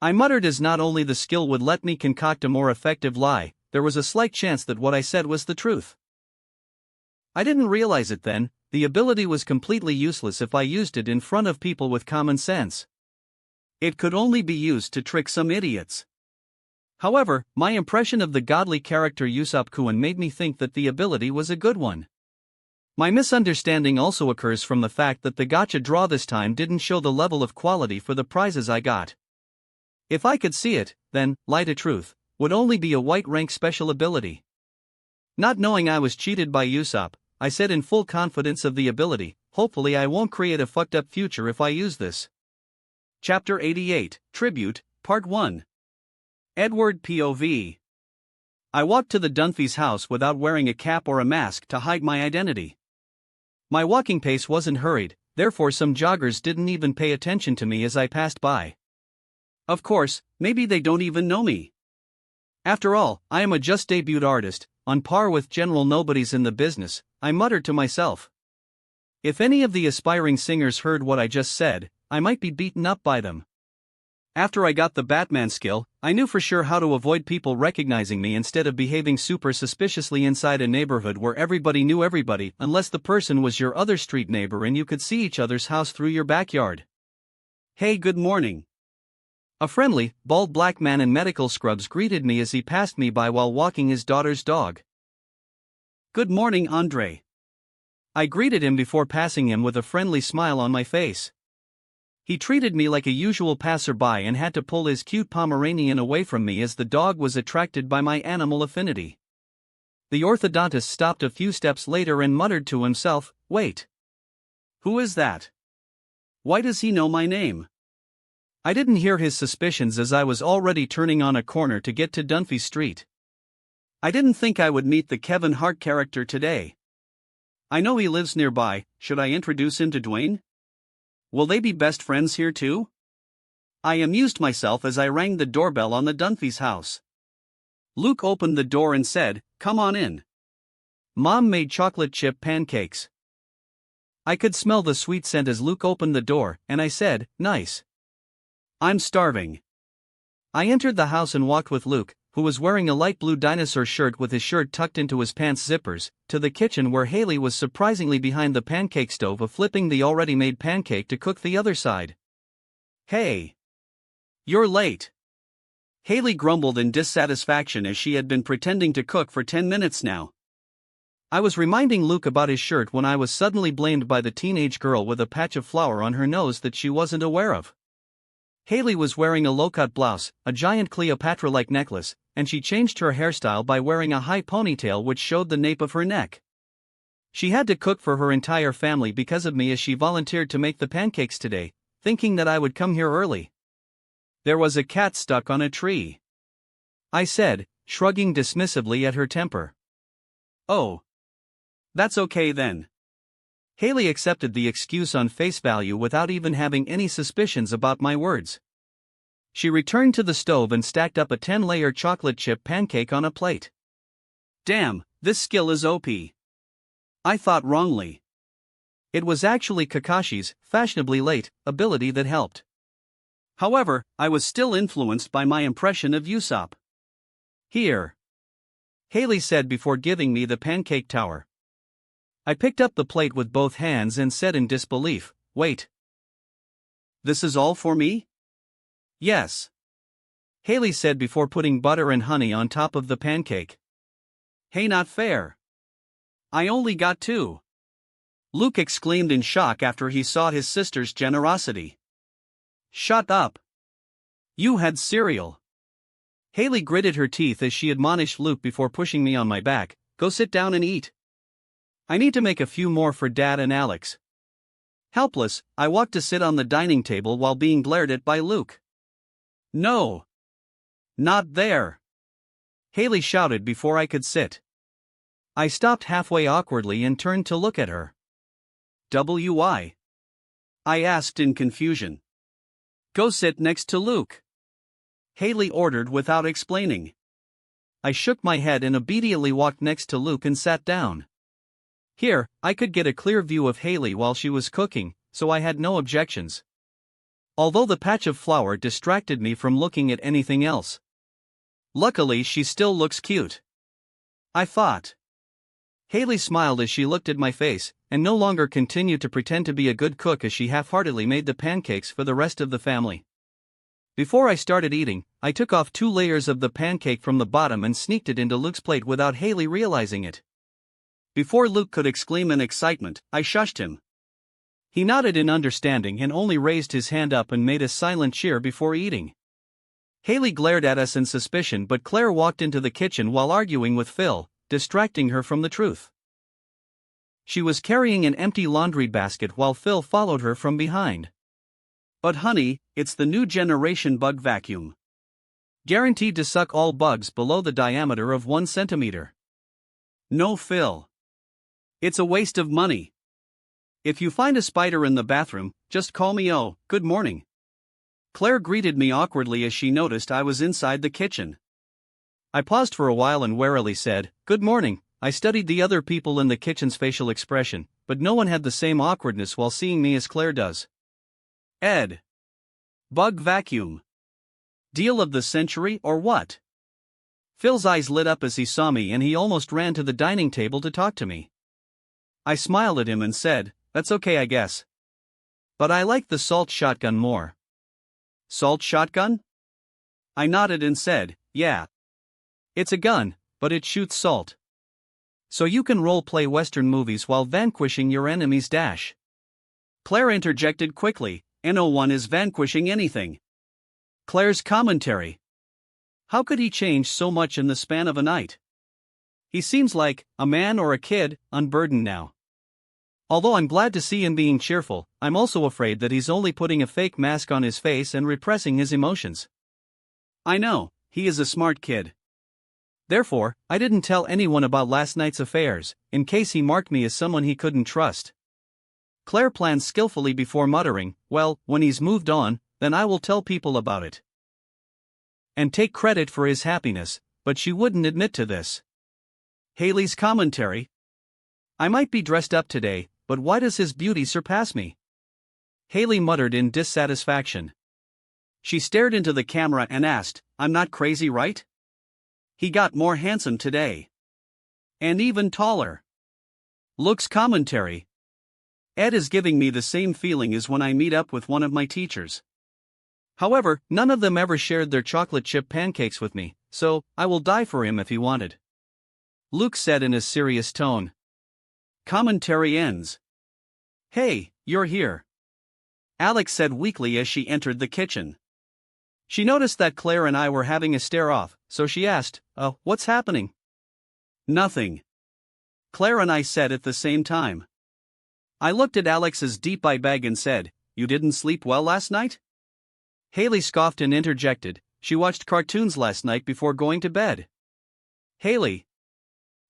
I muttered as not only the skill would let me concoct a more effective lie, there was a slight chance that what I said was the truth. I didn't realize it then, the ability was completely useless if I used it in front of people with common sense. It could only be used to trick some idiots. However, my impression of the godly character Usopp Kuen made me think that the ability was a good one. My misunderstanding also occurs from the fact that the gacha draw this time didn't show the level of quality for the prizes I got. If I could see it, then, lie to truth, would only be a white rank special ability. Not knowing I was cheated by Usopp, I said in full confidence of the ability, hopefully I won't create a fucked up future if I use this. Chapter 88, Tribute, Part 1. Edward POV. I walked to the Dunphy's house without wearing a cap or a mask to hide my identity. My walking pace wasn't hurried, therefore some joggers didn't even pay attention to me as I passed by. Of course, maybe they don't even know me. After all, I am a just debuted artist, on par with general nobodies in the business, I muttered to myself. If any of the aspiring singers heard what I just said, I might be beaten up by them. After I got the Batman skill, I knew for sure how to avoid people recognizing me instead of behaving super suspiciously inside a neighborhood where everybody knew everybody unless the person was your other street neighbor and you could see each other's house through your backyard. Hey, good morning. A friendly, bald black man in medical scrubs greeted me as he passed me by while walking his daughter's dog. Good morning, Andre. I greeted him before passing him with a friendly smile on my face. He treated me like a usual passerby and had to pull his cute Pomeranian away from me as the dog was attracted by my animal affinity. The orthodontist stopped a few steps later and muttered to himself, "Wait. Who is that? Why does he know my name?" I didn't hear his suspicions as I was already turning on a corner to get to Dunphy Street. I didn't think I would meet the Kevin Hart character today. I know he lives nearby, should I introduce him to Dwayne? Will they be best friends here too? I amused myself as I rang the doorbell on the Dunphy's house. Luke opened the door and said, "Come on in. Mom made chocolate chip pancakes." I could smell the sweet scent as Luke opened the door, and I said, "Nice. I'm starving." I entered the house and walked with Luke, who was wearing a light blue dinosaur shirt with his shirt tucked into his pants zippers, to the kitchen where Haley was surprisingly behind the pancake stove flipping the already made pancake to cook the other side. "Hey! You're late." Haley grumbled in dissatisfaction as she had been pretending to cook for 10 minutes now. I was reminding Luke about his shirt when I was suddenly blamed by the teenage girl with a patch of flour on her nose that she wasn't aware of. Haley was wearing a low-cut blouse, a giant Cleopatra-like necklace, and she changed her hairstyle by wearing a high ponytail which showed the nape of her neck. She had to cook for her entire family because of me as she volunteered to make the pancakes today, thinking that I would come here early. "There was a cat stuck on a tree," I said, shrugging dismissively at her temper. "Oh. That's okay then." Haley accepted the excuse on face value without even having any suspicions about my words. She returned to the stove and stacked up a 10-layer chocolate chip pancake on a plate. "Damn, this skill is OP. I thought wrongly." It was actually Kakashi's fashionably late ability that helped. However, I was still influenced by my impression of Usopp. "Here," Haley said before giving me the pancake tower. I picked up the plate with both hands and said in disbelief, "Wait. This is all for me?" "Yes," Haley said before putting butter and honey on top of the pancake. "Hey, not fair. I only got 2. Luke exclaimed in shock after he saw his sister's generosity. "Shut up. You had cereal." Haley gritted her teeth as she admonished Luke before pushing me on my back, "Go sit down and eat. I need to make a few more for Dad and Alex." Helpless, I walked to sit on the dining table while being glared at by Luke. "No. Not there," Haley shouted before I could sit. I stopped halfway awkwardly and turned to look at her. "Why?" I asked in confusion. "Go sit next to Luke," Haley ordered without explaining. I shook my head and obediently walked next to Luke and sat down. Here, I could get a clear view of Haley while she was cooking, so I had no objections. Although the patch of flour distracted me from looking at anything else. Luckily, she still looks cute, I thought. Haley smiled as she looked at my face, and no longer continued to pretend to be a good cook as she half-heartedly made the pancakes for the rest of the family. Before I started eating, I took off 2 layers of the pancake from the bottom and sneaked it into Luke's plate without Haley realizing it. Before Luke could exclaim in excitement, I shushed him. He nodded in understanding and only raised his hand up and made a silent cheer before eating. Haley glared at us in suspicion, but Claire walked into the kitchen while arguing with Phil, distracting her from the truth. She was carrying an empty laundry basket while Phil followed her from behind. "But honey, it's the new generation bug vacuum. Guaranteed to suck all bugs below the diameter of 1 centimeter. No, Phil. It's a waste of money. If you find a spider in the bathroom, just call me. Oh, good morning." Claire greeted me awkwardly as she noticed I was inside the kitchen. I paused for a while and warily said, "Good morning." I studied the other people in the kitchen's facial expression, but no one had the same awkwardness while seeing me as Claire does. "Ed. Bug vacuum. Deal of the century or what?" Phil's eyes lit up as he saw me and he almost ran to the dining table to talk to me. I smiled at him and said, "That's okay, I guess. But I like the salt shotgun more." "Salt shotgun?" I nodded and said, "Yeah. It's a gun, but it shoots salt. So you can role-play Western movies while vanquishing your enemies. Claire interjected quickly, "No one is vanquishing anything." Claire's commentary. How could he change so much in the span of a night? He seems like a man or a kid, unburdened now. Although I'm glad to see him being cheerful, I'm also afraid that he's only putting a fake mask on his face and repressing his emotions. I know, he is a smart kid. Therefore, I didn't tell anyone about last night's affairs, in case he marked me as someone he couldn't trust. Claire planned skillfully before muttering, "Well, when he's moved on, then I will tell people about it. And take credit for his happiness," but she wouldn't admit to this. Haley's commentary. I might be dressed up today, but why does his beauty surpass me? Haley muttered in dissatisfaction. She stared into the camera and asked, I'm not crazy, right? He got more handsome today. And even taller. Looks commentary. Ed is giving me the same feeling as when I meet up with one of my teachers. However, none of them ever shared their chocolate chip pancakes with me, so I will die for him if he wanted. Luke said in a serious tone. Commentary ends. Hey, you're here. Alex said weakly as she entered the kitchen. She noticed that Claire and I were having a stare-off, so she asked, what's happening? Nothing. Claire and I said at the same time. I looked at Alex's deep eye bag and said, You didn't sleep well last night? Haley scoffed and interjected, She watched cartoons last night before going to bed. Haley.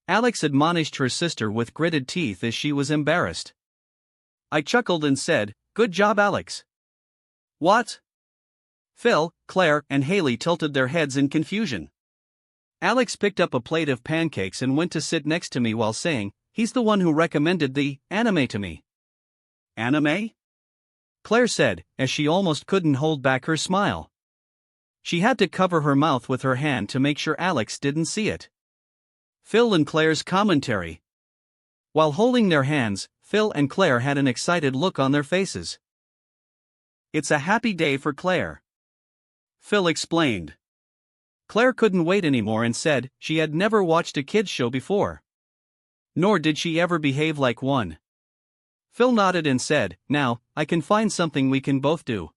Alex admonished her sister with gritted teeth as she was embarrassed. I chuckled and said, Good job, Alex. What? Phil, Claire, and Haley tilted their heads in confusion. Alex picked up a plate of pancakes and went to sit next to me while saying, He's the one who recommended the anime to me. Anime? Claire said, as she almost couldn't hold back her smile. She had to cover her mouth with her hand to make sure Alex didn't see it. Phil and Claire's commentary. While holding their hands, Phil and Claire had an excited look on their faces. It's a happy day for Claire. Phil explained. Claire couldn't wait anymore and said she had never watched a kids' show before. Nor did she ever behave like one. Phil nodded and said, Now, I can find something we can both do.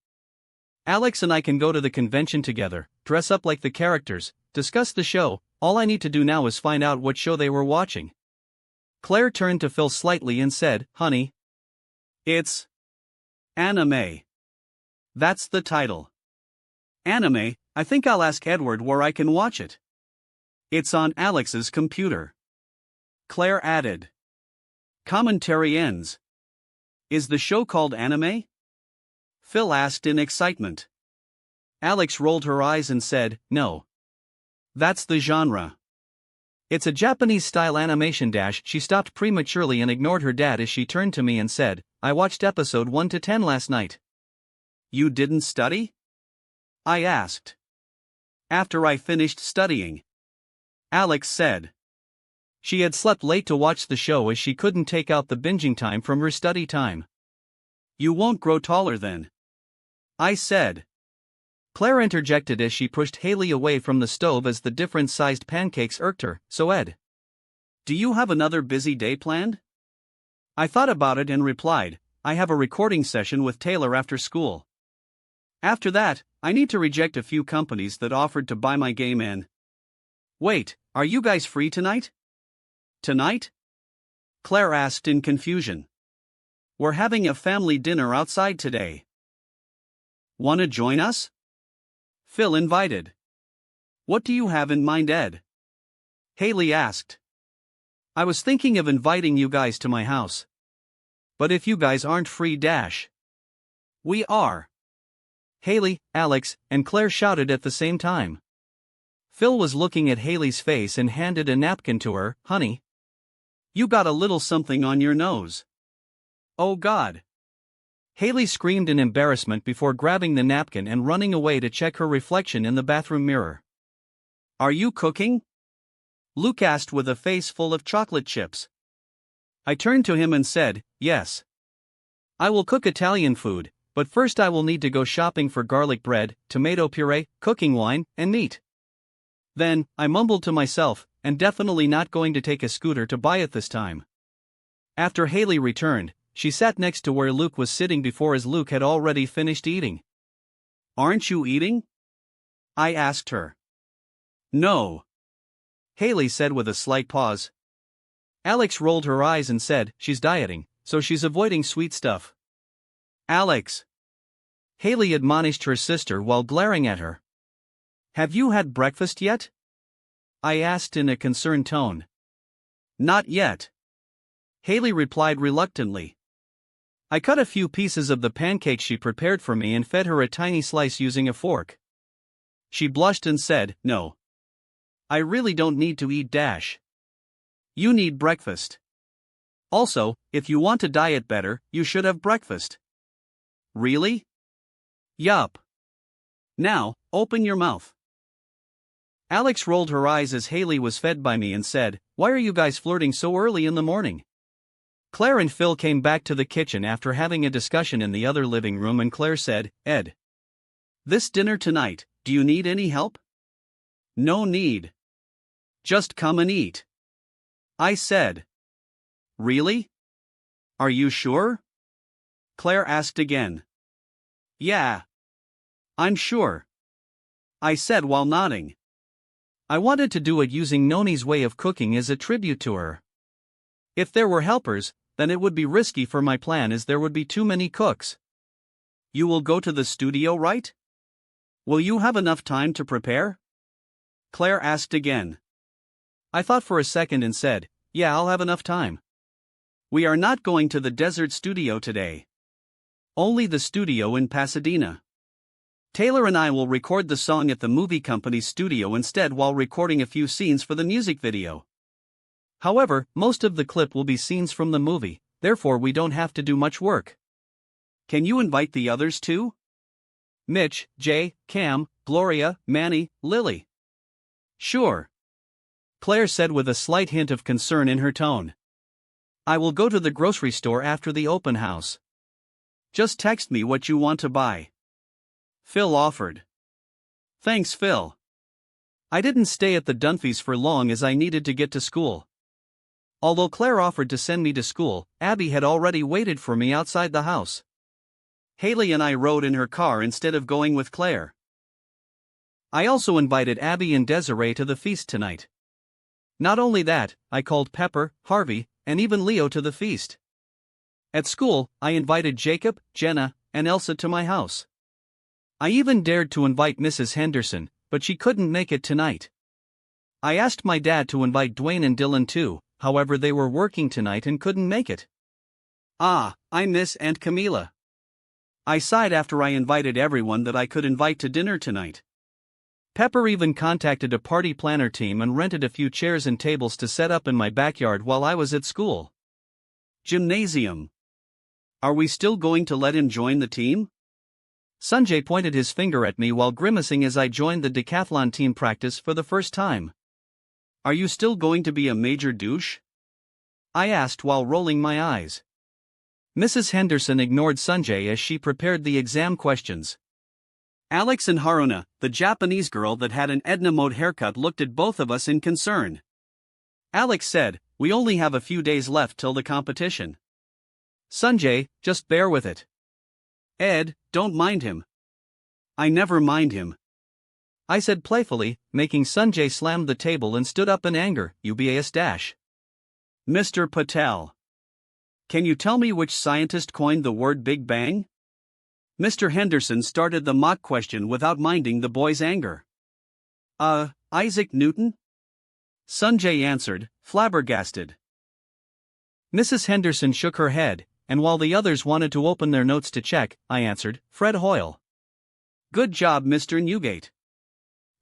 Alex and I can go to the convention together, dress up like the characters, discuss the show. All I need to do now is find out what show they were watching. Claire turned to Phil slightly and said, Honey. It's anime. That's the title. Anime, I think I'll ask Edward where I can watch it. It's on Alex's computer. Claire added. Commentary ends. Is the show called anime? Phil asked in excitement. Alex rolled her eyes and said, No. That's the genre. It's a Japanese-style animation. She stopped prematurely and ignored her dad as she turned to me and said, I watched episode 1 to 10 last night. You didn't study? I asked. After I finished studying. Alex said. She had slept late to watch the show as she couldn't take out the binging time from her study time. You won't grow taller then. I said. Claire interjected as she pushed Haley away from the stove as the different-sized pancakes irked her, so Ed. Do you have another busy day planned? I thought about it and replied, I have a recording session with Taylor after school. After that, I need to reject a few companies that offered to buy my game in. Wait, are you guys free tonight? Tonight? Claire asked in confusion. We're having a family dinner outside today. Wanna join us? Phil invited. What do you have in mind, Ed? Haley asked. I was thinking of inviting you guys to my house. But if you guys aren't free, we are. Haley, Alex, and Claire shouted at the same time. Phil was looking at Haley's face and handed a napkin to her. Honey. You got a little something on your nose. Oh God. Haley screamed in embarrassment before grabbing the napkin and running away to check her reflection in the bathroom mirror. Are you cooking? Luke asked with a face full of chocolate chips. I turned to him and said, Yes. I will cook Italian food, but first I will need to go shopping for garlic bread, tomato puree, cooking wine, and meat. Then, I mumbled to myself, and definitely not going to take a scooter to buy it this time. After Haley returned, she sat next to where Luke was sitting before as Luke had already finished eating. Aren't you eating? I asked her. No. Haley said with a slight pause. Alex rolled her eyes and said, She's dieting, so she's avoiding sweet stuff. Alex. Haley admonished her sister while glaring at her. Have you had breakfast yet? I asked in a concerned tone. Not yet. Haley replied reluctantly. I cut a few pieces of the pancake she prepared for me and fed her a tiny slice using a fork. She blushed and said, No. I really don't need to eat. You need breakfast. Also, if you want to diet better, you should have breakfast. Really? Yup. Now, open your mouth. Alex rolled her eyes as Haley was fed by me and said, "Why are you guys flirting so early in the morning?" Claire and Phil came back to the kitchen after having a discussion in the other living room, and Claire said, "Ed, this dinner tonight, do you need any help?" "No need. Just come and eat," I said. "Really? Are you sure?" Claire asked again. "Yeah. I'm sure," I said while nodding. I wanted to do it using Noni's way of cooking as a tribute to her. If there were helpers, then it would be risky for my plan as there would be too many cooks. "You will go to the studio, right? Will you have enough time to prepare?" Claire asked again. I thought for a second and said, "Yeah, I'll have enough time." "We are not going to the desert studio today. Only the studio in Pasadena. Taylor and I will record the song at the movie company's studio instead while recording a few scenes for the music video. However, most of the clip will be scenes from the movie, therefore we don't have to do much work. Can you invite the others too? Mitch, Jay, Cam, Gloria, Manny, Lily." "Sure," Claire said with a slight hint of concern in her tone. "I will go to the grocery store after the open house. Just text me what you want to buy," Phil offered. "Thanks, Phil." I didn't stay at the Dunphys for long as I needed to get to school. Although Claire offered to send me to school, Abby had already waited for me outside the house. Haley and I rode in her car instead of going with Claire. I also invited Abby and Desiree to the feast tonight. Not only that, I called Pepper, Harvey, and even Leo to the feast. At school, I invited Jacob, Jenna, and Elsa to my house. I even dared to invite Mrs. Henderson, but she couldn't make it tonight. I asked my dad to invite Dwayne and Dylan too, however they were working tonight and couldn't make it. I miss Aunt Camila. I sighed after I invited everyone that I could invite to dinner tonight. Pepper even contacted a party planner team and rented a few chairs and tables to set up in my backyard while I was at school. Gymnasium. Are we still going to let him join the team? Sanjay pointed his finger at me while grimacing as I joined the decathlon team practice for the first time. Are you still going to be a major douche? I asked while rolling my eyes. Mrs. Henderson ignored Sanjay as she prepared the exam questions. Alex and Haruna, the Japanese girl that had an Edna Mode haircut, looked at both of us in concern. Alex said, "We only have a few days left till the competition." Sanjay, "Just bear with it. Ed, don't mind him." "I never mind him," I said playfully, making Sanjay slam the table and stood up in anger. "UBAS-. Mr. Patel. Can you tell me which scientist coined the word Big Bang?" Mr. Henderson started the mock question without minding the boy's anger. Isaac Newton?" Sanjay answered, flabbergasted. Mrs. Henderson shook her head, and while the others wanted to open their notes to check, I answered, "Fred Hoyle." "Good job, Mr. Newgate.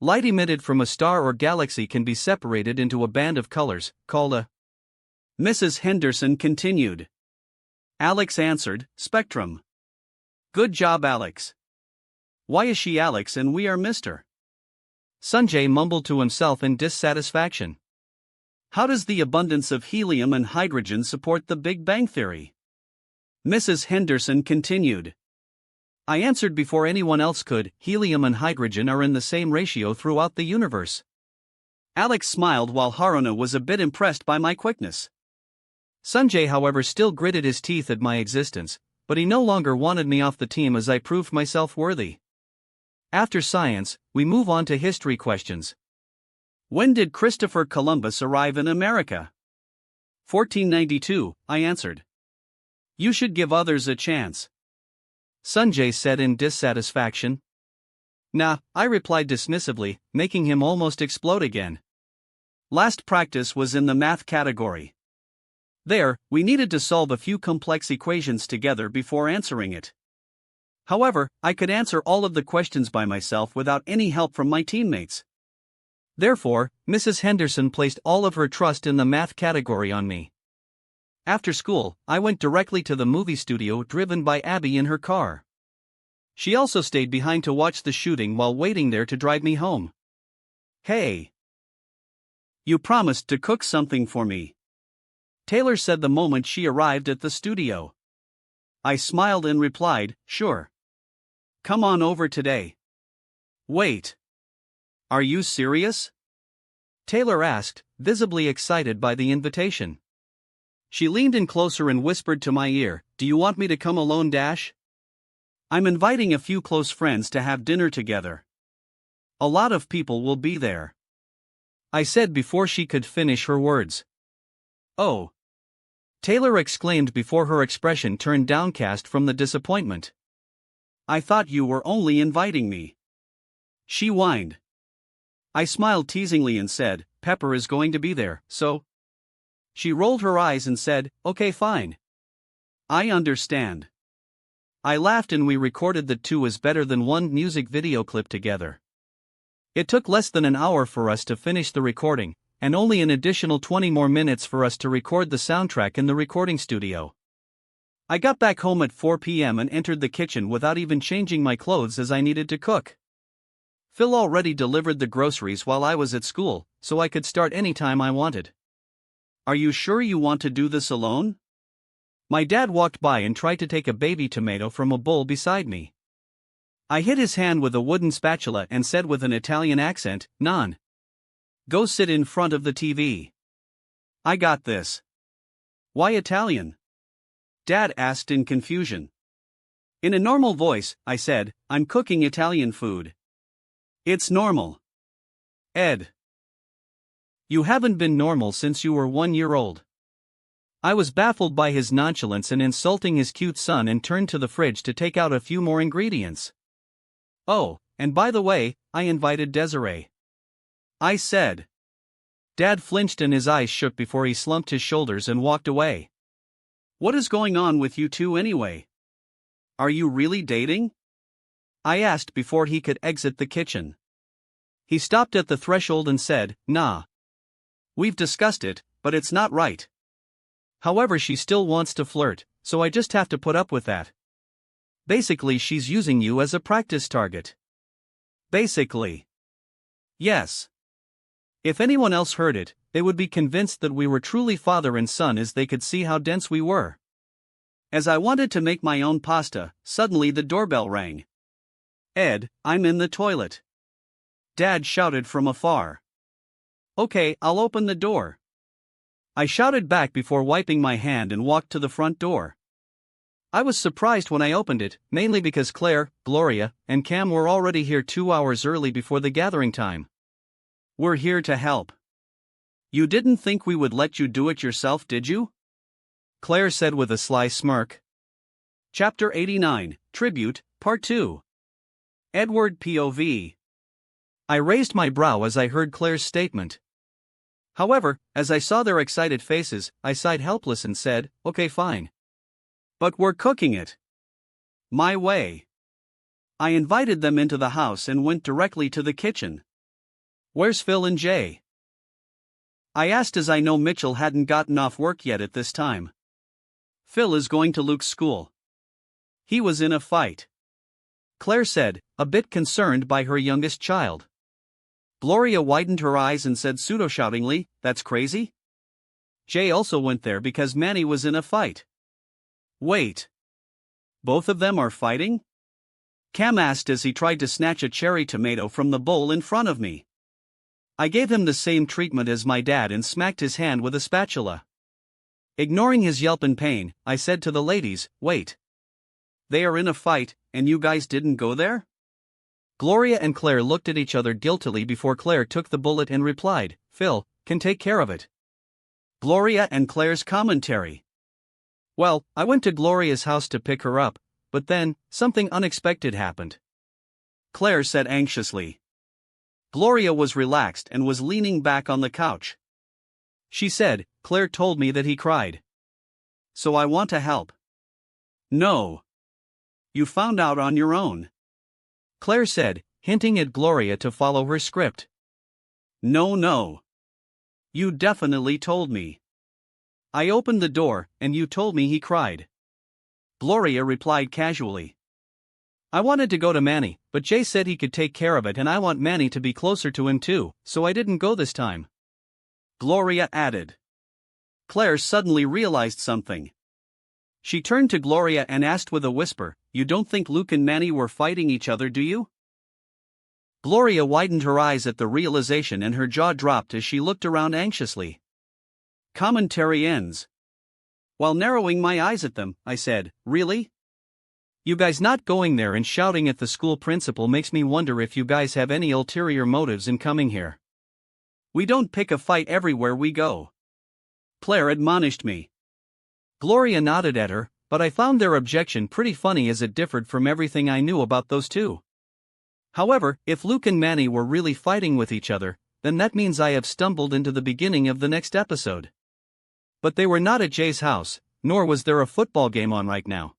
Light emitted from a star or galaxy can be separated into a band of colors, called a..." Mrs. Henderson continued. Alex answered, "Spectrum." "Good job, Alex. Why is she Alex and we are Mr.?" Sanjay mumbled to himself in dissatisfaction. "How does the abundance of helium and hydrogen support the Big Bang Theory?" Mrs. Henderson continued. I answered before anyone else could, "Helium and hydrogen are in the same ratio throughout the universe." Alex smiled while Haruna was a bit impressed by my quickness. Sanjay, however, still gritted his teeth at my existence, but he no longer wanted me off the team as I proved myself worthy. After science, we move on to history questions. When did Christopher Columbus arrive in America? 1492, I answered. You should give others a chance, Sanjay said in dissatisfaction. Nah, I replied dismissively, making him almost explode again. Last practice was in the math category. There, we needed to solve a few complex equations together before answering it. However, I could answer all of the questions by myself without any help from my teammates. Therefore, Mrs. Henderson placed all of her trust in the math category on me. After school, I went directly to the movie studio driven by Abby in her car. She also stayed behind to watch the shooting while waiting there to drive me home. Hey! You promised to cook something for me, Taylor said the moment she arrived at the studio. I smiled and replied, sure. Come on over today. Wait. Are you serious? Taylor asked, visibly excited by the invitation. She leaned in closer and whispered to my ear, do you want me to come alone? I'm inviting a few close friends to have dinner together. A lot of people will be there, I said before she could finish her words. Oh! Taylor exclaimed before her expression turned downcast from the disappointment. I thought you were only inviting me. She whined. I smiled teasingly and said, Pepper is going to be there, so. She rolled her eyes and said, okay, fine. I understand. I laughed and we recorded the 2 as better than 1 music video clip together. It took less than an hour for us to finish the recording, and only an additional 20 more minutes for us to record the soundtrack in the recording studio. I got back home at 4 p.m. and entered the kitchen without even changing my clothes as I needed to cook. Phil already delivered the groceries while I was at school, so I could start anytime I wanted. Are you sure you want to do this alone? My dad walked by and tried to take a baby tomato from a bowl beside me. I hit his hand with a wooden spatula and said with an Italian accent, Non. Go sit in front of the TV. I got this. Why Italian? Dad asked in confusion. In a normal voice, I said, I'm cooking Italian food. It's normal. Ed. You haven't been normal since you were 1 year old. I was baffled by his nonchalance and insulting his cute son and turned to the fridge to take out a few more ingredients. Oh, and by the way, I invited Desiree. I said. Dad flinched and his eyes shook before he slumped his shoulders and walked away. What is going on with you two anyway? Are you really dating? I asked before he could exit the kitchen. He stopped at the threshold and said, Nah. We've discussed it, but it's not right. However, she still wants to flirt, so I just have to put up with that. Basically, she's using you as a practice target. Basically. Yes. If anyone else heard it, they would be convinced that we were truly father and son as they could see how dense we were. As I wanted to make my own pasta, suddenly the doorbell rang. Ed, I'm in the toilet. Dad shouted from afar. Okay, I'll open the door. I shouted back before wiping my hand and walked to the front door. I was surprised when I opened it, mainly because Claire, Gloria, and Cam were already here 2 hours early before the gathering time. We're here to help. You didn't think we would let you do it yourself, did you? Claire said with a sly smirk. Chapter 89, Tribute, Part 2. Edward POV. I raised my brow as I heard Claire's statement. However, as I saw their excited faces, I sighed helpless and said, okay, fine. But we're cooking it. My way. I invited them into the house and went directly to the kitchen. Where's Phil and Jay? I asked as I know Mitchell hadn't gotten off work yet at this time. Phil is going to Luke's school. He was in a fight. Claire said, a bit concerned by her youngest child. Gloria widened her eyes and said pseudo-shoutingly, that's crazy? Jay also went there because Manny was in a fight. Wait. Both of them are fighting? Cam asked as he tried to snatch a cherry tomato from the bowl in front of me. I gave him the same treatment as my dad and smacked his hand with a spatula. Ignoring his yelp in pain, I said to the ladies, wait. They are in a fight, and you guys didn't go there? Gloria and Claire looked at each other guiltily before Claire took the bullet and replied, Phil can take care of it. Gloria and Claire's commentary. Well, I went to Gloria's house to pick her up, but then, something unexpected happened. Claire said anxiously. Gloria was relaxed and was leaning back on the couch. She said, Claire told me that he cried. So I want to help. No. You found out on your own. Claire said, hinting at Gloria to follow her script. No. You definitely told me. I opened the door, and you told me he cried. Gloria replied casually. I wanted to go to Manny, but Jay said he could take care of it and I want Manny to be closer to him too, so I didn't go this time. Gloria added. Claire suddenly realized something. She turned to Gloria and asked with a whisper, You don't think Luke and Manny were fighting each other, do you? Gloria widened her eyes at the realization and her jaw dropped as she looked around anxiously. Commentary ends. While narrowing my eyes at them, I said, Really? You guys not going there and shouting at the school principal makes me wonder if you guys have any ulterior motives in coming here. We don't pick a fight everywhere we go. Claire admonished me. Gloria nodded at her, but I found their objection pretty funny as it differed from everything I knew about those two. However, if Luke and Manny were really fighting with each other, then that means I have stumbled into the beginning of the next episode. But they were not at Jay's house, nor was there a football game on right now.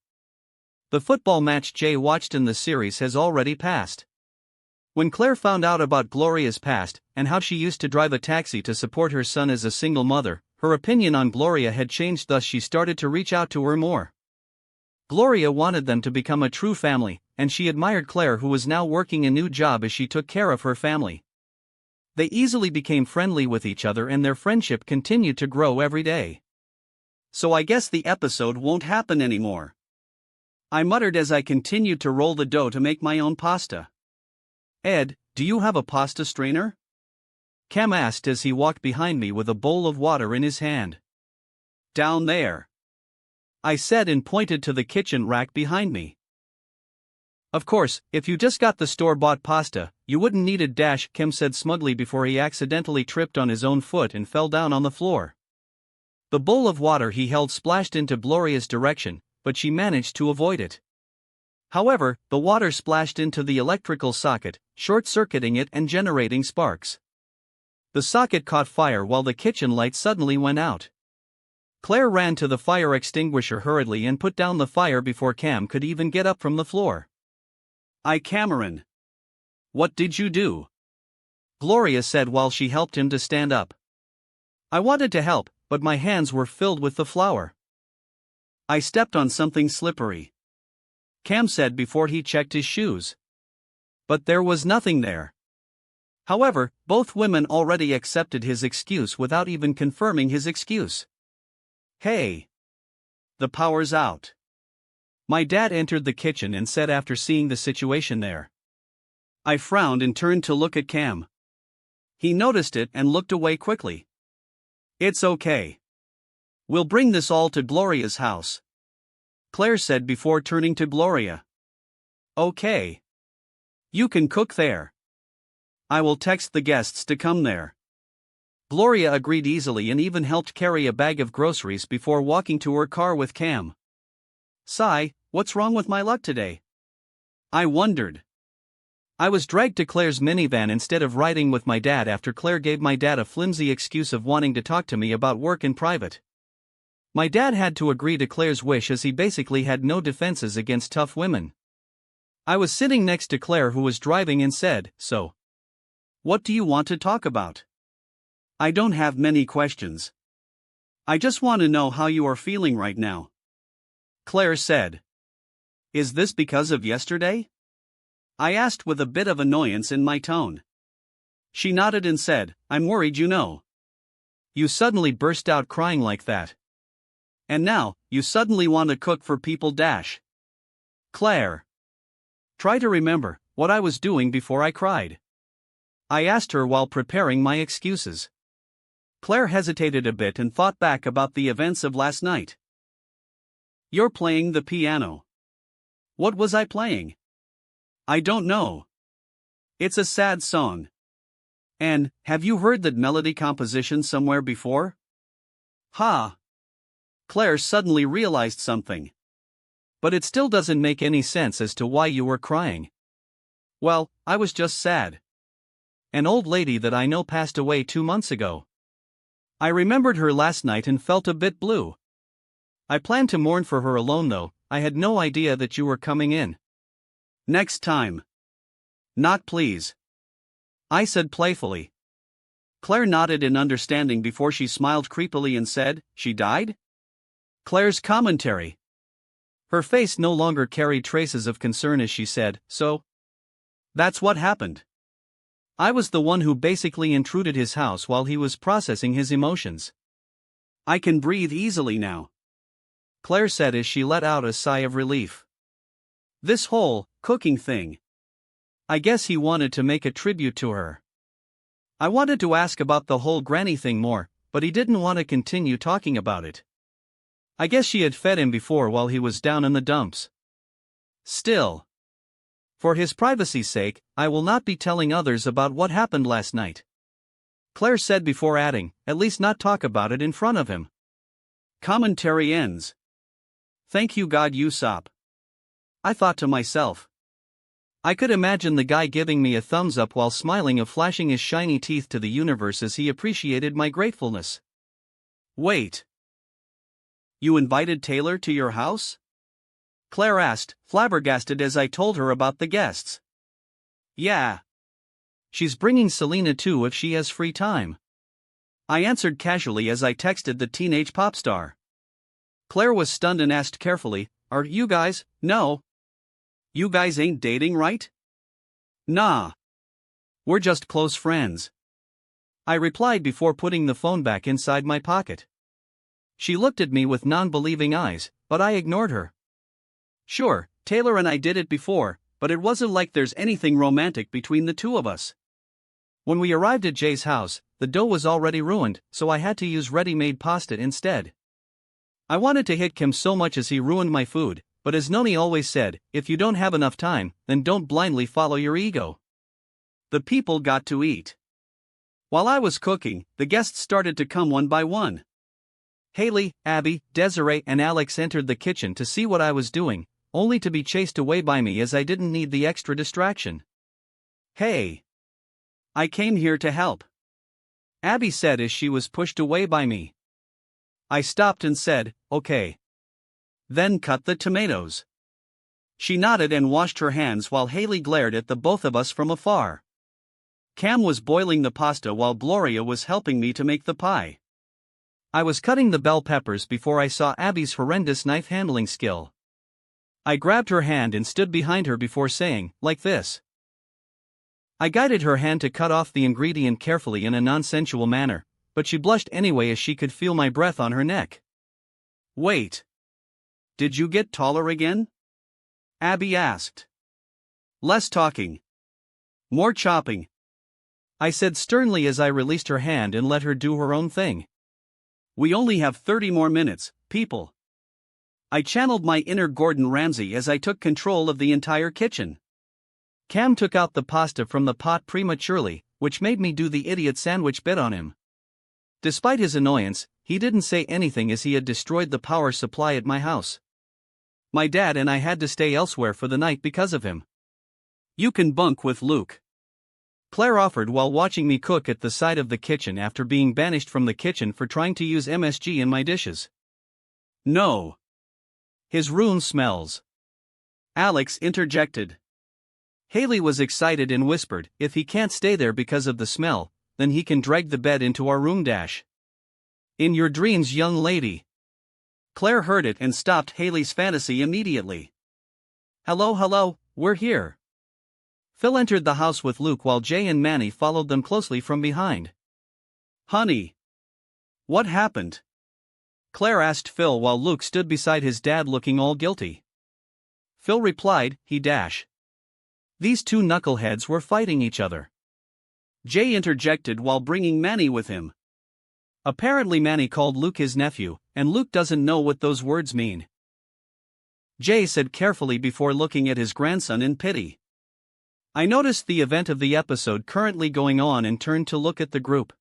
The football match Jay watched in the series has already passed. When Claire found out about Gloria's past, and how she used to drive a taxi to support her son as a single mother, her opinion on Gloria had changed, thus she started to reach out to her more. Gloria wanted them to become a true family, and she admired Claire, who was now working a new job as she took care of her family. They easily became friendly with each other and their friendship continued to grow every day. So I guess the episode won't happen anymore. I muttered as I continued to roll the dough to make my own pasta. Ed, do you have a pasta strainer? Cam asked as he walked behind me with a bowl of water in his hand. Down there, I said and pointed to the kitchen rack behind me. Of course, if you just got the store-bought pasta, you wouldn't need it, Cam said smugly before he accidentally tripped on his own foot and fell down on the floor. The bowl of water he held splashed into Gloria's direction, but she managed to avoid it. However, the water splashed into the electrical socket, short-circuiting it and generating sparks. The socket caught fire while the kitchen light suddenly went out. Claire ran to the fire extinguisher hurriedly and put down the fire before Cam could even get up from the floor. Cameron. What did you do? Gloria said while she helped him to stand up. I wanted to help, but my hands were filled with the flour. I stepped on something slippery. Cam said before he checked his shoes. But there was nothing there. However, both women already accepted his excuse without even confirming his excuse. Hey! The power's out. My dad entered the kitchen and said after seeing the situation there. I frowned and turned to look at Cam. He noticed it and looked away quickly. It's okay. We'll bring this all to Gloria's house, Claire said before turning to Gloria. Okay. You can cook there. I will text the guests to come there. Gloria agreed easily and even helped carry a bag of groceries before walking to her car with Cam. Sigh, what's wrong with my luck today? I wondered. I was dragged to Claire's minivan instead of riding with my dad after Claire gave my dad a flimsy excuse of wanting to talk to me about work in private. My dad had to agree to Claire's wish as he basically had no defenses against tough women. I was sitting next to Claire, who was driving, and said, So, what do you want to talk about? I don't have many questions. I just want to know how you are feeling right now. Claire said. Is this because of yesterday? I asked with a bit of annoyance in my tone. She nodded and said, I'm worried, you know. You suddenly burst out crying like that. And now, you suddenly want to cook for people. Claire. Try to remember what I was doing before I cried. I asked her while preparing my excuses. Claire hesitated a bit and thought back about the events of last night. You're playing the piano. What was I playing? I don't know. It's a sad song. And, have you heard that melody composition somewhere before? Ha! Claire suddenly realized something. But it still doesn't make any sense as to why you were crying. Well, I was just sad. An old lady that I know passed away 2 months ago. I remembered her last night and felt a bit blue. I planned to mourn for her alone though. I had no idea that you were coming in. Next time. Not please. I said playfully. Claire nodded in understanding before she smiled creepily and said, "She died?" Claire's commentary. Her face no longer carried traces of concern as she said, "So? That's what happened. I was the one who basically intruded his house while he was processing his emotions. I can breathe easily now," Claire said as she let out a sigh of relief. This whole cooking thing. I guess he wanted to make a tribute to her. I wanted to ask about the whole granny thing more, but he didn't want to continue talking about it. I guess she had fed him before while he was down in the dumps. Still, for his privacy's sake, I will not be telling others about what happened last night, Claire said before adding, "At least not talk about it in front of him." Commentary ends. Thank you God Usopp. I thought to myself. I could imagine the guy giving me a thumbs up while smiling and flashing his shiny teeth to the universe as he appreciated my gratefulness. Wait. You invited Taylor to your house? Claire asked, flabbergasted as I told her about the guests. Yeah. She's bringing Selena too if she has free time, I answered casually as I texted the teenage pop star. Claire was stunned and asked carefully, "Are you guys, no? You guys ain't dating, right?" "Nah. We're just close friends," I replied before putting the phone back inside my pocket. She looked at me with non-believing eyes, but I ignored her. Sure, Taylor and I did it before, but it wasn't like there's anything romantic between the two of us. When we arrived at Jay's house, the dough was already ruined, so I had to use ready-made pasta instead. I wanted to hit Kim so much as he ruined my food, but as Noni always said, if you don't have enough time, then don't blindly follow your ego. The people got to eat. While I was cooking, the guests started to come one by one. Haley, Abby, Desiree and Alex entered the kitchen to see what I was doing, only to be chased away by me as I didn't need the extra distraction. "Hey. I came here to help," Abby said as she was pushed away by me. I stopped and said, "Okay. Then cut the tomatoes." She nodded and washed her hands while Haley glared at the both of us from afar. Cam was boiling the pasta while Gloria was helping me to make the pie. I was cutting the bell peppers before I saw Abby's horrendous knife handling skill. I grabbed her hand and stood behind her before saying, "Like this." I guided her hand to cut off the ingredient carefully in a non-sensual manner, but she blushed anyway as she could feel my breath on her neck. "Wait. Did you get taller again?" Abby asked. "Less talking. More chopping," I said sternly as I released her hand and let her do her own thing. "We only have 30 more minutes, people." I channeled my inner Gordon Ramsay as I took control of the entire kitchen. Cam took out the pasta from the pot prematurely, which made me do the idiot sandwich bit on him. Despite his annoyance, he didn't say anything as he had destroyed the power supply at my house. My dad and I had to stay elsewhere for the night because of him. "You can bunk with Luke," Claire offered while watching me cook at the side of the kitchen after being banished from the kitchen for trying to use MSG in my dishes. "No. His room smells," Alex interjected. Haley was excited and whispered, "If he can't stay there because of the smell, then he can drag the bed into our room dash." "In your dreams, young lady." Claire heard it and stopped Haley's fantasy immediately. Hello, we're here." Phil entered the house with Luke while Jay and Manny followed them closely from behind. "Honey. What happened?" Claire asked Phil while Luke stood beside his dad looking all guilty. Phil replied, These two knuckleheads were fighting each other." Jay interjected while bringing Manny with him. Apparently Manny called Luke his nephew, and Luke doesn't know what those words mean, Jay said carefully before looking at his grandson in pity. I noticed the event of the episode currently going on and turned to look at the group.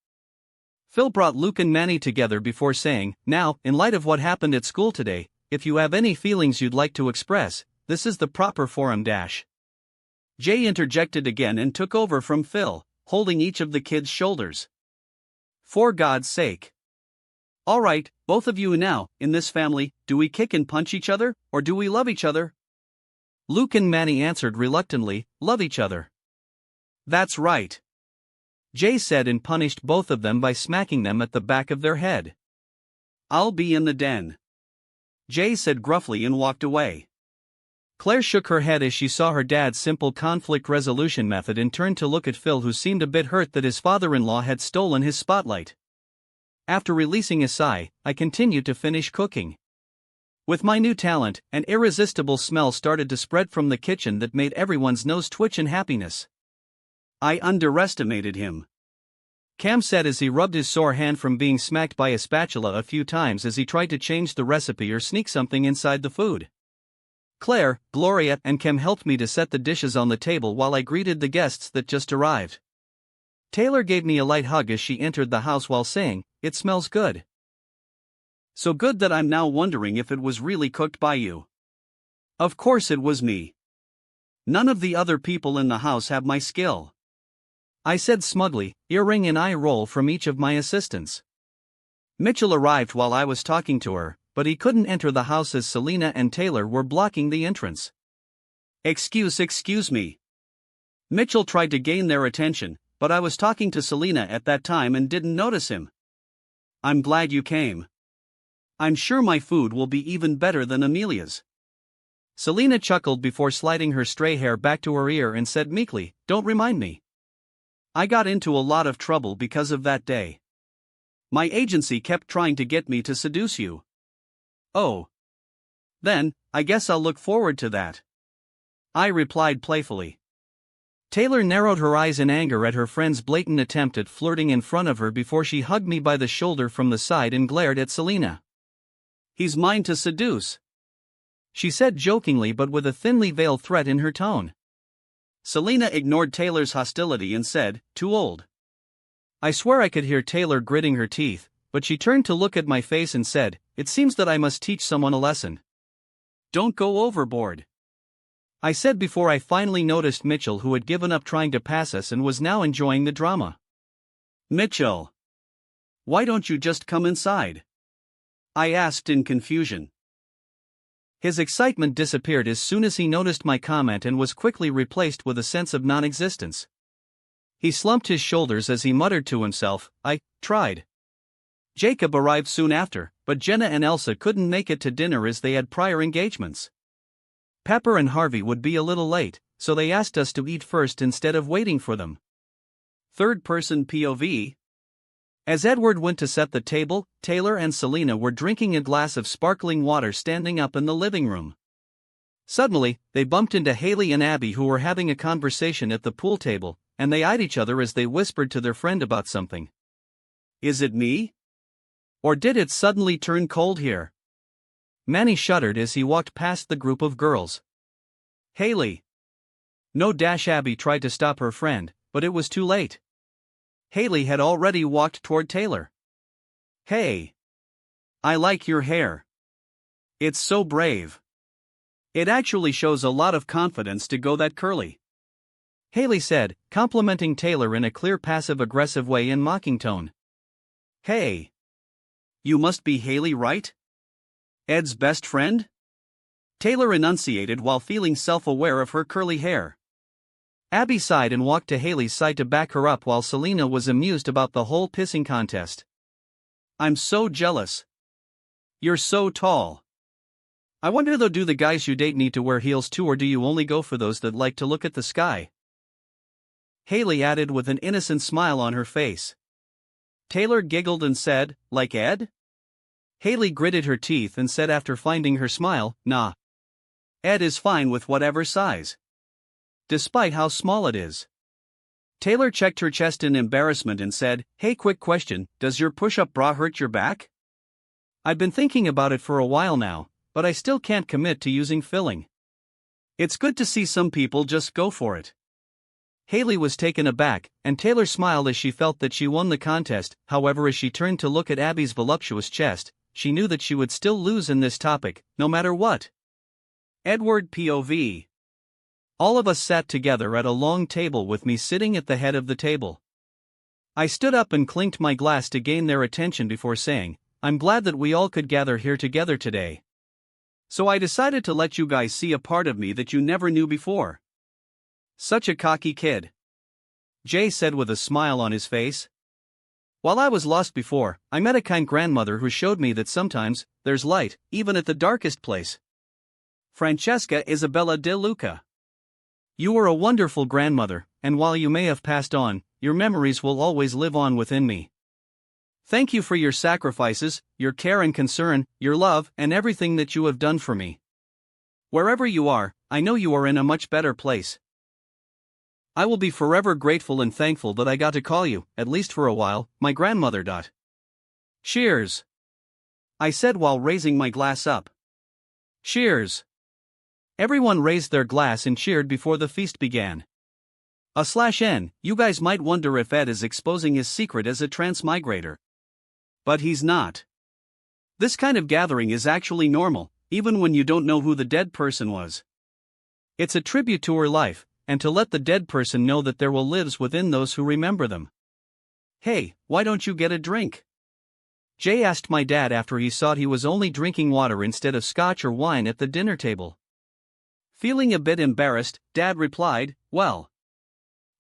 Phil brought Luke and Manny together before saying, "Now, in light of what happened at school today, if you have any feelings you'd like to express, this is the proper forum dash." Jay interjected again and took over from Phil, holding each of the kids' shoulders. "For God's sake. Alright, both of you now, in this family, do we kick and punch each other, or do we love each other?" Luke and Manny answered reluctantly, "Love each other." "That's right. Jay said and punished both of them by smacking them at the back of their head. I'll be in the den, Jay said gruffly and walked away. Claire shook her head as she saw her dad's simple conflict resolution method and turned to look at Phil, who seemed a bit hurt that his father-in-law had stolen his spotlight. After releasing a sigh, I continued to finish cooking. With my new talent, an irresistible smell started to spread from the kitchen that made everyone's nose twitch in happiness. I underestimated him, Cam said as he rubbed his sore hand from being smacked by a spatula a few times as he tried to change the recipe or sneak something inside the food. Claire, Gloria, and Cam helped me to set the dishes on the table while I greeted the guests that just arrived. Taylor gave me a light hug as she entered the house while saying, "It smells good." So good that I'm now wondering if it was really cooked by you. Of course it was me. None of the other people in the house have my skill, I said smugly, earring and eye roll from each of my assistants. Mitchell arrived while I was talking to her, but he couldn't enter the house as Selena and Taylor were blocking the entrance. Excuse me. Mitchell tried to gain their attention, but I was talking to Selena at that time and didn't notice him. I'm glad you came. I'm sure my food will be even better than Amelia's. Selena chuckled before sliding her stray hair back to her ear and said meekly, "Don't remind me. I got into a lot of trouble because of that day. My agency kept trying to get me to seduce you." "Oh. Then, I guess I'll look forward to that," I replied playfully. Taylor narrowed her eyes in anger at her friend's blatant attempt at flirting in front of her before she hugged me by the shoulder from the side and glared at Selena. "He's mine to seduce," she said jokingly but with a thinly veiled threat in her tone. Selena ignored Taylor's hostility and said, "Too old." I swear I could hear Taylor gritting her teeth, but she turned to look at my face and said, "It seems that I must teach someone a lesson." "Don't go overboard," I said before I finally noticed Mitchell, who had given up trying to pass us and was now enjoying the drama. "Mitchell, why don't you just come inside?" I asked in confusion. His excitement disappeared as soon as he noticed my comment and was quickly replaced with a sense of non-existence. He slumped his shoulders as he muttered to himself, "I tried." Jacob arrived soon after, but Jenna and Elsa couldn't make it to dinner as they had prior engagements. Pepper and Harvey would be a little late, so they asked us to eat first instead of waiting for them. Third-person POV. As Edward went to set the table, Taylor and Selena were drinking a glass of sparkling water standing up in the living room. Suddenly, they bumped into Haley and Abby, who were having a conversation at the pool table, and they eyed each other as they whispered to their friend about something. "Is it me? Or did it suddenly turn cold here?" Manny shuddered as he walked past the group of girls. "Haley." No. Abby tried to stop her friend, but it was too late. Haley had already walked toward Taylor. "Hey. I like your hair. It's so brave. It actually shows a lot of confidence to go that curly," Haley said, complimenting Taylor in a clear passive-aggressive way in mocking tone. "Hey. You must be Haley, right? Ed's best friend?" Taylor enunciated while feeling self-aware of her curly hair. Abby sighed and walked to Haley's side to back her up while Selena was amused about the whole pissing contest. "I'm so jealous. You're so tall." I wonder though, do the guys you date need to wear heels too, or do you only go for those that like to look at the sky? Haley added with an innocent smile on her face. Taylor giggled and said, "Like Ed?" Haley gritted her teeth and said after finding her smile, "Nah. Ed is fine with whatever size, despite how small it is." Taylor checked her chest in embarrassment and said, "Hey, quick question, does your push-up bra hurt your back?" I've been thinking about it for a while now, but I still can't commit to using filling. It's good to see some people just go for it. Haley was taken aback, and Taylor smiled as she felt that she won the contest. However, as she turned to look at Abby's voluptuous chest, she knew that she would still lose in this topic, no matter what. Edward POV. All of us sat together at a long table with me sitting at the head of the table. I stood up and clinked my glass to gain their attention before saying, "I'm glad that we all could gather here together today. So I decided to let you guys see a part of me that you never knew before." Such a cocky kid. Jay said with a smile on his face. While I was lost before, I met a kind grandmother who showed me that sometimes, there's light, even at the darkest place. Francesca Isabella De Luca. You were a wonderful grandmother, and while you may have passed on, your memories will always live on within me. Thank you for your sacrifices, your care and concern, your love, and everything that you have done for me. Wherever you are, I know you are in a much better place. I will be forever grateful and thankful that I got to call you, at least for a while, my grandmother. Cheers! I said while raising my glass up. Cheers! Everyone raised their glass and cheered before the feast began. /N, you guys might wonder if Ed is exposing his secret as a transmigrator. But he's not. This kind of gathering is actually normal, even when you don't know who the dead person was. It's a tribute to her life, and to let the dead person know that there will lives within those who remember them. Hey, why don't you get a drink? Jay asked my dad after he saw he was only drinking water instead of scotch or wine at the dinner table. Feeling a bit embarrassed, Dad replied, well,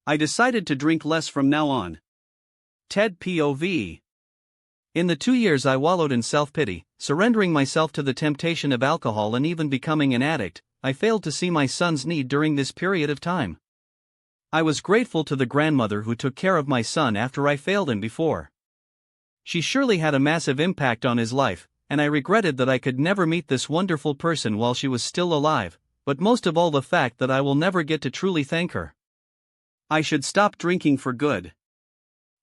I decided to drink less from now on. Ted POV. In the 2 years I wallowed in self-pity, surrendering myself to the temptation of alcohol and even becoming an addict, I failed to see my son's need during this period of time. I was grateful to the grandmother who took care of my son after I failed him before. She surely had a massive impact on his life, and I regretted that I could never meet this wonderful person while she was still alive, but most of all the fact that I will never get to truly thank her. I should stop drinking for good.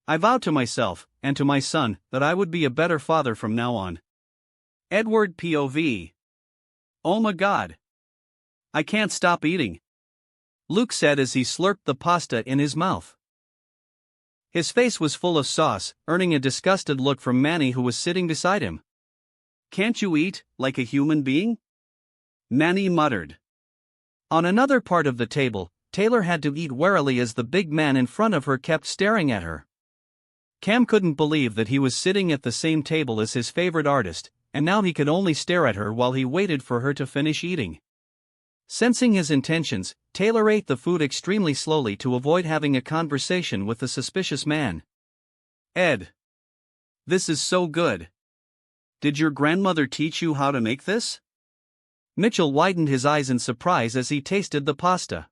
I vowed to myself, and to my son, that I would be a better father from now on. Edward POV. Oh my God. I can't stop eating. Luke said as he slurped the pasta in his mouth. His face was full of sauce, earning a disgusted look from Manny who was sitting beside him. Can't you eat, like a human being? Manny muttered. On another part of the table, Taylor had to eat warily as the big man in front of her kept staring at her. Cam couldn't believe that he was sitting at the same table as his favorite artist, and now he could only stare at her while he waited for her to finish eating. Sensing his intentions, Taylor ate the food extremely slowly to avoid having a conversation with the suspicious man. Ed. This is so good. Did your grandmother teach you how to make this? Mitchell widened his eyes in surprise as he tasted the pasta.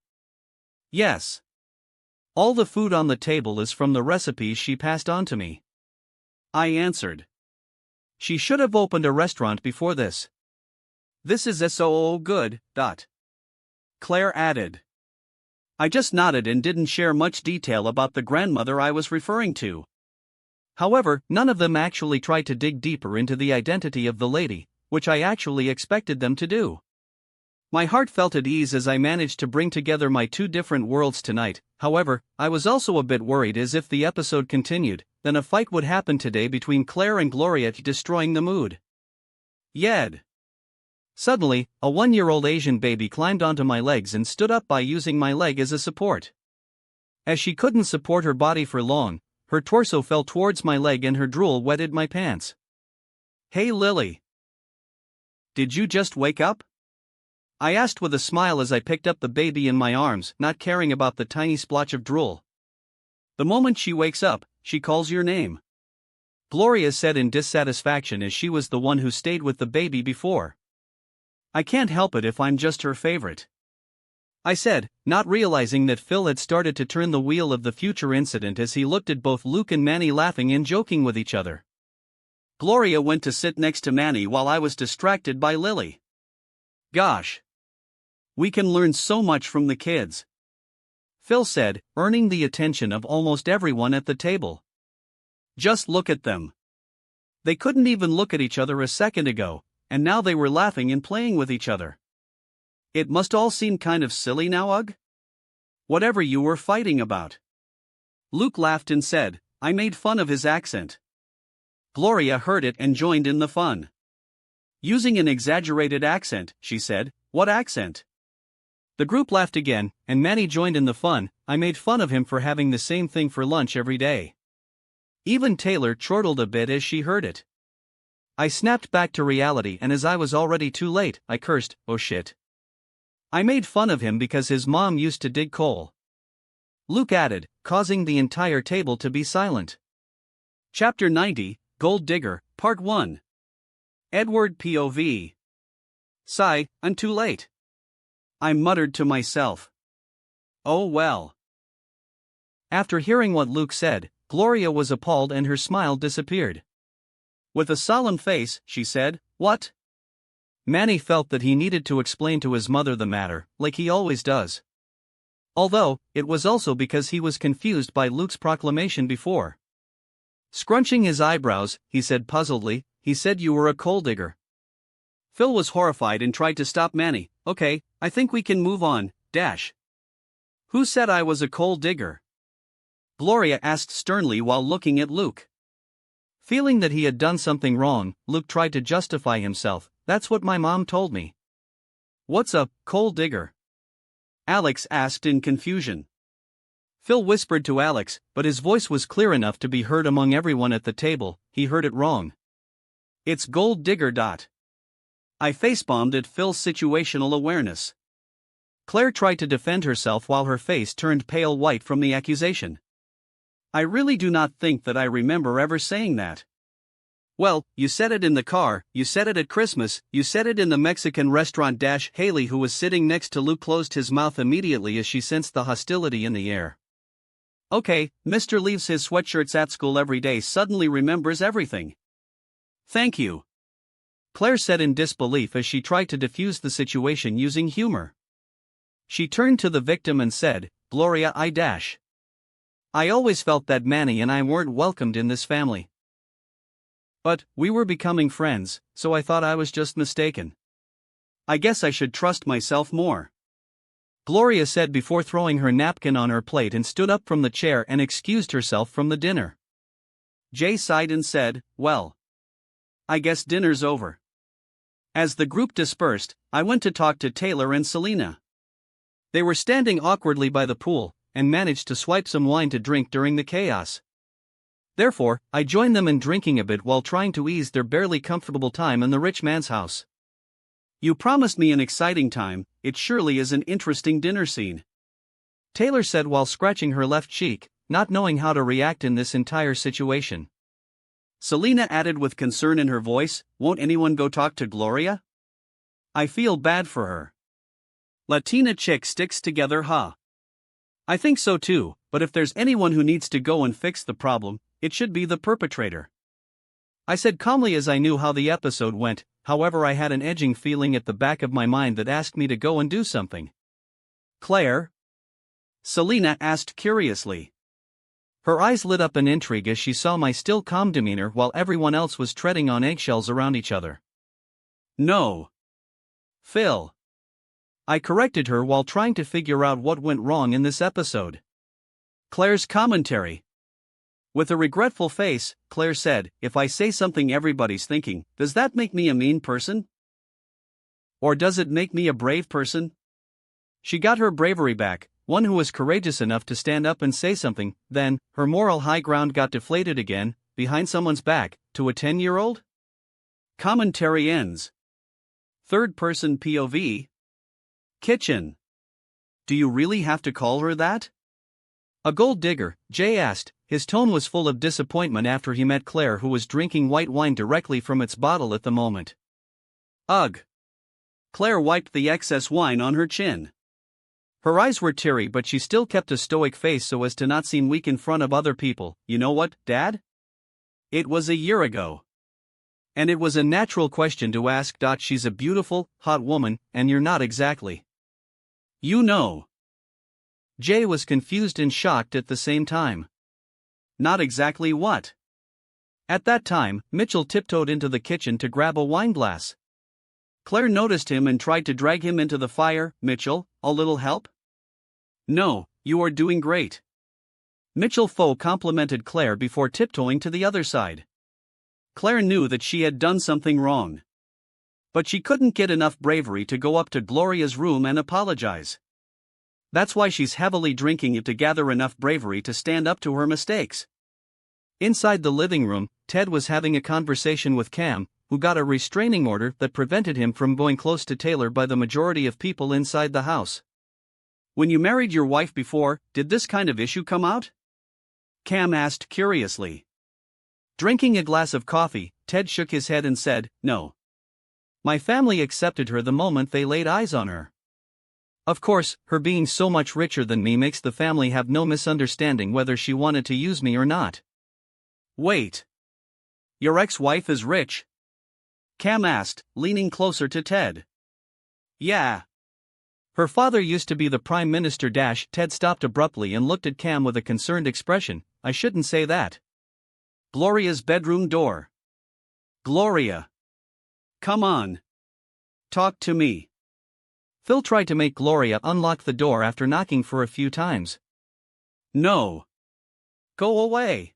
Yes. All the food on the table is from the recipes she passed on to me. I answered. She should have opened a restaurant before this. This is so good. Claire added. I just nodded and didn't share much detail about the grandmother I was referring to. However, none of them actually tried to dig deeper into the identity of the lady, which I actually expected them to do. My heart felt at ease as I managed to bring together my two different worlds tonight. However, I was also a bit worried as if the episode continued, then a fight would happen today between Claire and Gloria, destroying the mood. Yed. Suddenly, a 1-year-old Asian baby climbed onto my legs and stood up by using my leg as a support. As she couldn't support her body for long, her torso fell towards my leg and her drool wetted my pants. Hey Lily. Did you just wake up? I asked with a smile as I picked up the baby in my arms, not caring about the tiny splotch of drool. The moment she wakes up, she calls your name. Gloria said in dissatisfaction as she was the one who stayed with the baby before. I can't help it if I'm just her favorite. I said, not realizing that Phil had started to turn the wheel of the future incident as he looked at both Luke and Manny laughing and joking with each other. Gloria went to sit next to Manny while I was distracted by Lily. Gosh. We can learn so much from the kids. Phil said, earning the attention of almost everyone at the table. Just look at them. They couldn't even look at each other a second ago, and now they were laughing and playing with each other. It must all seem kind of silly now, Ugh? Whatever you were fighting about. Luke laughed and said, I made fun of his accent. Gloria heard it and joined in the fun. Using an exaggerated accent, she said, what accent? The group laughed again, and Manny joined in the fun. I made fun of him for having the same thing for lunch every day. Even Taylor chortled a bit as she heard it. I snapped back to reality, and as I was already too late, I cursed, oh shit. I made fun of him because his mom used to dig coal. Luke added, causing the entire table to be silent. Chapter 90, Gold Digger, Part 1. Edward POV. Sigh, I'm too late. I muttered to myself. Oh well. After hearing what Luke said, Gloria was appalled and her smile disappeared. With a solemn face, she said, "What?" Manny felt that he needed to explain to his mother the matter, like he always does. Although, it was also because he was confused by Luke's proclamation before. Scrunching his eyebrows, he said puzzledly, "He said you were a coal digger." Phil was horrified and tried to stop Manny. "Okay, I think we can move on, dash." "Who said I was a coal digger?" Gloria asked sternly while looking at Luke. Feeling that he had done something wrong, Luke tried to justify himself. "That's what my mom told me." "What's a coal digger?" Alex asked in confusion. Phil whispered to Alex, but his voice was clear enough to be heard among everyone at the table. He heard it wrong. "It's gold digger. I facepalmed at Phil's situational awareness. Claire tried to defend herself while her face turned pale white from the accusation. "I really do not think that I remember ever saying that." "Well, you said it in the car, you said it at Christmas, you said it in the Mexican restaurant." Haley, who was sitting next to Luke, closed his mouth immediately as she sensed the hostility in the air. "Okay, Mr. leaves his sweatshirts at school every day, suddenly remembers everything." "Thank you," Claire said in disbelief as she tried to defuse the situation using humor. She turned to the victim and said, "Gloria, I always felt that Manny and I weren't welcomed in this family. But we were becoming friends, so I thought I was just mistaken. I guess I should trust myself more," Gloria said before throwing her napkin on her plate and stood up from the chair and excused herself from the dinner. Jay sighed and said, "Well, I guess dinner's over." As the group dispersed, I went to talk to Taylor and Selena. They were standing awkwardly by the pool, and managed to swipe some wine to drink during the chaos. Therefore, I joined them in drinking a bit while trying to ease their barely comfortable time in the rich man's house. "You promised me an exciting time, it surely is an interesting dinner scene," Taylor said while scratching her left cheek, not knowing how to react in this entire situation. Selena added with concern in her voice, "Won't anyone go talk to Gloria? I feel bad for her. Latina chick sticks together, huh?" "I think so too, but if there's anyone who needs to go and fix the problem, it should be the perpetrator," I said calmly as I knew how the episode went. However, I had an edging feeling at the back of my mind that asked me to go and do something. "Claire?" Selena asked curiously. Her eyes lit up in intrigue as she saw my still calm demeanor while everyone else was treading on eggshells around each other. "No. Phil," I corrected her while trying to figure out what went wrong in this episode. Claire's commentary. With a regretful face, Claire said, "If I say something everybody's thinking, does that make me a mean person? Or does it make me a brave person?" She got her bravery back, one who was courageous enough to stand up and say something. Then, her moral high ground got deflated again, behind someone's back, to a 10-year-old? Commentary ends. Third-person POV. Kitchen. Do you really have to call her that? A gold digger, Jay asked. His tone was full of disappointment after he met Claire, who was drinking white wine directly from its bottle at the moment. Ugh. Claire wiped the excess wine on her chin. Her eyes were teary, but she still kept a stoic face so as to not seem weak in front of other people. "You know what, Dad? It was a year ago. And it was a natural question to ask. She's a beautiful, hot woman, and you're not exactly. You know." Jay was confused and shocked at the same time. "Not exactly what?" At that time, Mitchell tiptoed into the kitchen to grab a wine glass. Claire noticed him and tried to drag him into the fire. "Mitchell, a little help?" "No, you are doing great." Mitchell Foe complimented Claire before tiptoeing to the other side. Claire knew that she had done something wrong. But she couldn't get enough bravery to go up to Gloria's room and apologize. That's why she's heavily drinking it to gather enough bravery to stand up to her mistakes. Inside the living room, Ted was having a conversation with Cam, who got a restraining order that prevented him from going close to Taylor by the majority of people inside the house. When you married your wife before, did this kind of issue come out? Cam asked curiously. Drinking a glass of coffee, Ted shook his head and said, "No. My family accepted her the moment they laid eyes on her. Of course, her being so much richer than me makes the family have no misunderstanding whether she wanted to use me or not." Wait. Your ex-wife is rich? Cam asked, leaning closer to Ted. Yeah. Her father used to be the Prime Minister. Ted stopped abruptly and looked at Cam with a concerned expression. "I shouldn't say that." Gloria's bedroom door. Gloria. Come on. Talk to me. Phil tried to make Gloria unlock the door after knocking for a few times. No. Go away.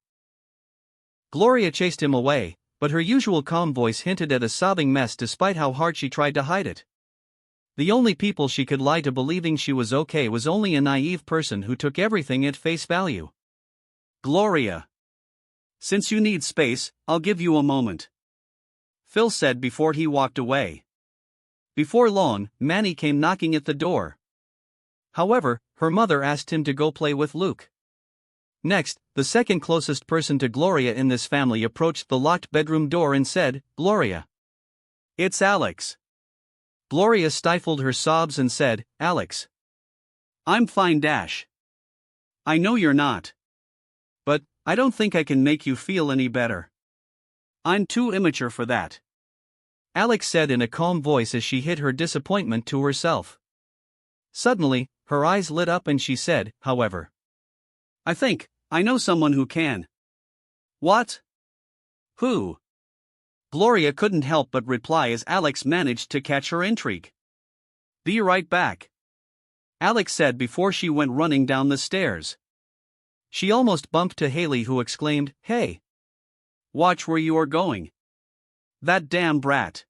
Gloria chased him away, but her usual calm voice hinted at a sobbing mess despite how hard she tried to hide it. The only people she could lie to believing she was okay was only a naive person who took everything at face value. Gloria. Since you need space, I'll give you a moment, Phil said before he walked away. Before long, Manny came knocking at the door. However, her mother asked him to go play with Luke. Next, the second closest person to Gloria in this family approached the locked bedroom door and said, "Gloria." It's Alex. Gloria stifled her sobs and said, "Alex. I'm fine. I know you're not. But I don't think I can make you feel any better. I'm too immature for that," Alex said in a calm voice as she hid her disappointment to herself. Suddenly, her eyes lit up and she said, "However, I think I know someone who can." What? Who? Gloria couldn't help but reply as Alex managed to catch her intrigue. "Be right back," Alex said before she went running down the stairs. She almost bumped to Haley, who exclaimed, "Hey! Watch where you are going. That damn brat."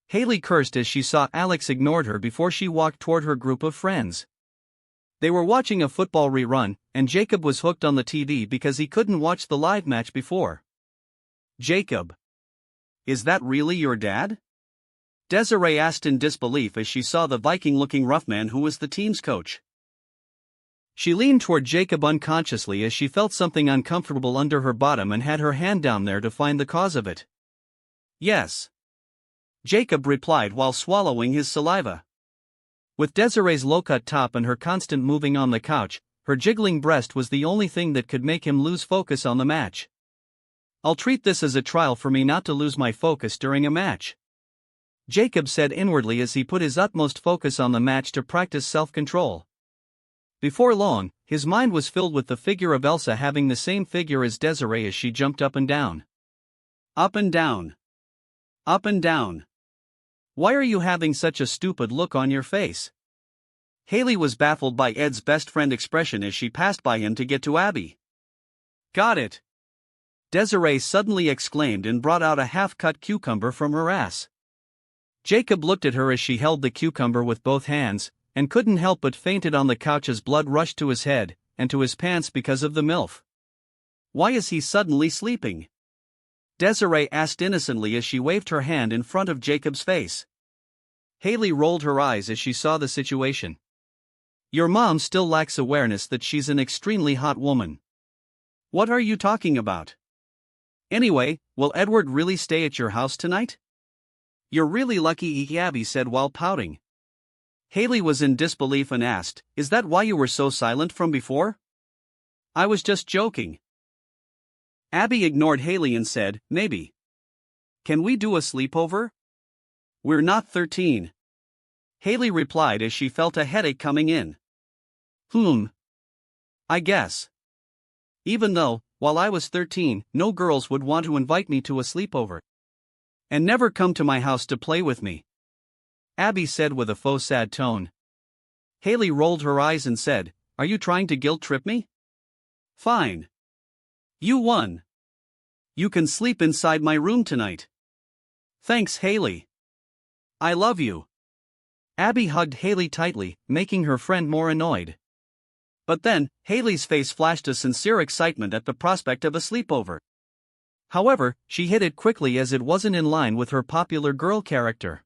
Haley cursed as she saw Alex ignored her before she walked toward her group of friends. They were watching a football rerun, and Jacob was hooked on the TV because he couldn't watch the live match before. "Jacob. Is that really your dad?" Desiree asked in disbelief as she saw the Viking-looking rough man who was the team's coach. She leaned toward Jacob unconsciously as she felt something uncomfortable under her bottom and had her hand down there to find the cause of it. "Yes," Jacob replied while swallowing his saliva. With Desiree's low-cut top and her constant moving on the couch, her jiggling breast was the only thing that could make him lose focus on the match. "I'll treat this as a trial for me not to lose my focus during a match," Jacob said inwardly as he put his utmost focus on the match to practice self-control. Before long, his mind was filled with the figure of Elsa having the same figure as Desiree as she jumped up and down. Up and down. Up and down. Why are you having such a stupid look on your face? Haley was baffled by Ed's best friend expression as she passed by him to get to Abby. "Got it," Desiree suddenly exclaimed and brought out a half-cut cucumber from her ass. Jacob looked at her as she held the cucumber with both hands, and couldn't help but fainted on the couch as blood rushed to his head, and to his pants because of the MILF. "Why is he suddenly sleeping?" Desiree asked innocently as she waved her hand in front of Jacob's face. Haley rolled her eyes as she saw the situation. "Your mom still lacks awareness that she's an extremely hot woman." "What are you talking about? Anyway, will Edward really stay at your house tonight?" "You're really lucky," Abby said while pouting. Haley was in disbelief and asked, "Is that why you were so silent from before?" "I was just joking." Abby ignored Haley and said, "Maybe. Can we do a sleepover?" "We're not 13. Haley replied as she felt a headache coming in. I guess. Even though, while I was 13, no girls would want to invite me to a sleepover. And never come to my house to play with me," Abby said with a faux sad tone. Haley rolled her eyes and said, "Are you trying to guilt-trip me?" "Fine. You won. You can sleep inside my room tonight." "Thanks, Haley. I love you." Abby hugged Haley tightly, making her friend more annoyed. But then, Haley's face flashed a sincere excitement at the prospect of a sleepover. However, she hid it quickly as it wasn't in line with her popular girl character.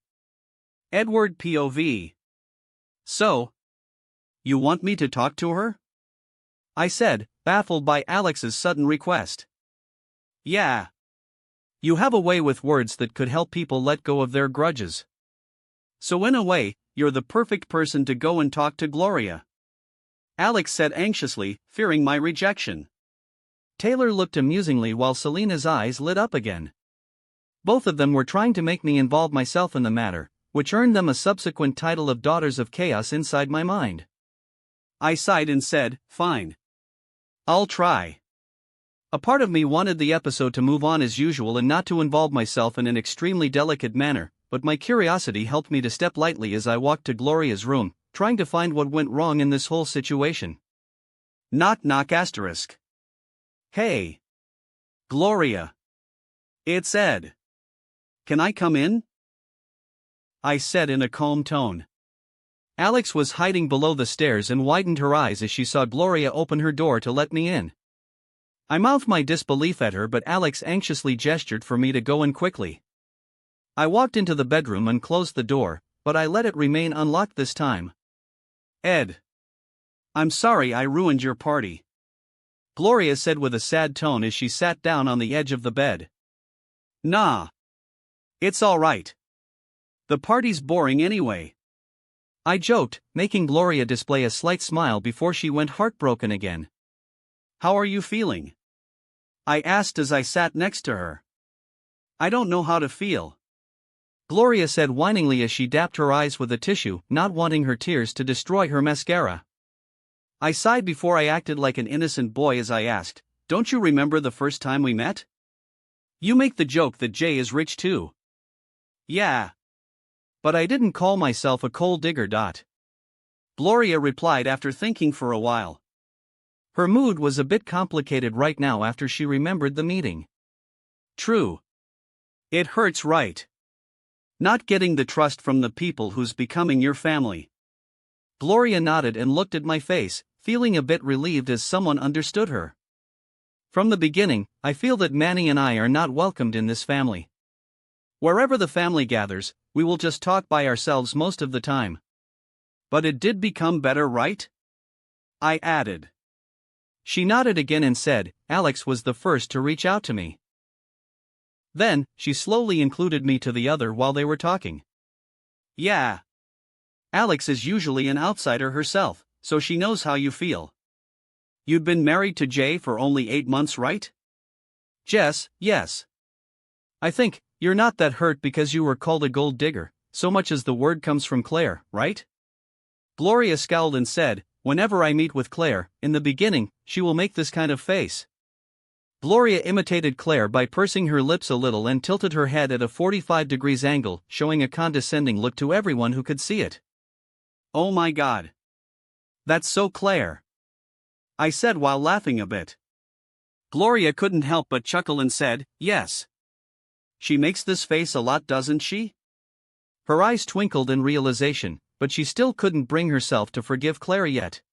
Edward POV. "So, You want me to talk to her? I said, baffled by Alex's sudden request. Yeah. You have a way with words that could help people let go of their grudges. So in a way, you're the perfect person to go and talk to Gloria. Alex said anxiously, fearing my rejection. Taylor looked amusingly while Selena's eyes lit up again. Both of them were trying to make me involve myself in the matter, which earned them a subsequent title of Daughters of Chaos inside my mind. I sighed and said, fine. I'll try. A part of me wanted the episode to move on as usual and not to involve myself in an extremely delicate manner, but my curiosity helped me to step lightly as I walked to Gloria's room, trying to find what went wrong in this whole situation. Knock knock asterisk. Hey. Gloria. It's Ed. Can I come in? I said in a calm tone. Alex was hiding below the stairs and widened her eyes as she saw Gloria open her door to let me in. I mouthed my disbelief at her, but Alex anxiously gestured for me to go in quickly. I walked into the bedroom and closed the door, but I let it remain unlocked this time. Ed. I'm sorry I ruined your party. Gloria said with a sad tone as she sat down on the edge of the bed. Nah. It's all right. The party's boring anyway. I joked, making Gloria display a slight smile before she went heartbroken again. How are you feeling? I asked as I sat next to her. I don't know how to feel. Gloria said whiningly as she dapped her eyes with a tissue, not wanting her tears to destroy her mascara. I sighed before I acted like an innocent boy as I asked, don't you remember the first time we met? You make the joke that Jay is rich too. Yeah. But I didn't call myself a coal digger. Gloria replied after thinking for a while. Her mood was a bit complicated right now after she remembered the meeting. True. It hurts, right? Not getting the trust from the people who's becoming your family. Gloria nodded and looked at my face, feeling a bit relieved as someone understood her. From the beginning, I feel that Manny and I are not welcomed in this family. Wherever the family gathers, we will just talk by ourselves most of the time. But it did become better, right? I added. She nodded again and said, Alex was the first to reach out to me. Then, she slowly included me to the other while they were talking. Yeah. Alex is usually an outsider herself, so she knows how you feel. You'd been married to Jay for only 8 months, right? Jess, yes. I think, you're not that hurt because you were called a gold digger, so much as the word comes from Claire, right? Gloria scowled and said, whenever I meet with Claire, in the beginning, she will make this kind of face. Gloria imitated Claire by pursing her lips a little and tilted her head at a 45 degrees angle, showing a condescending look to everyone who could see it. Oh my God. That's so Claire. I said while laughing a bit. Gloria couldn't help but chuckle and said, yes. She makes this face a lot, doesn't she? Her eyes twinkled in realization, but she still couldn't bring herself to forgive Claire yet.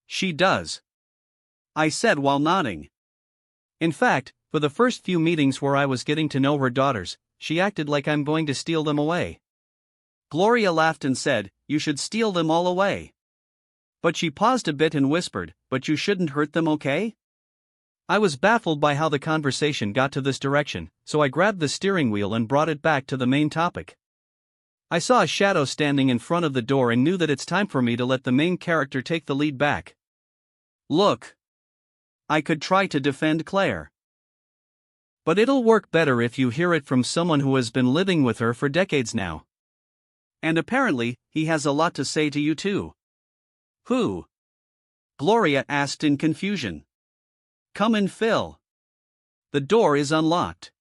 She does. I said while nodding. In fact, for the first few meetings where I was getting to know her daughters, she acted like I'm going to steal them away. Gloria laughed and said, you should steal them all away. But she paused a bit and whispered, but you shouldn't hurt them, okay? I was baffled by how the conversation got to this direction, so I grabbed the steering wheel and brought it back to the main topic. I saw a shadow standing in front of the door and knew that it's time for me to let the main character take the lead back. Look. I could try to defend Claire. But it'll work better if you hear it from someone who has been living with her for decades now. And apparently, he has a lot to say to you too. Who? Gloria asked in confusion. Come in, Phil. The door is unlocked.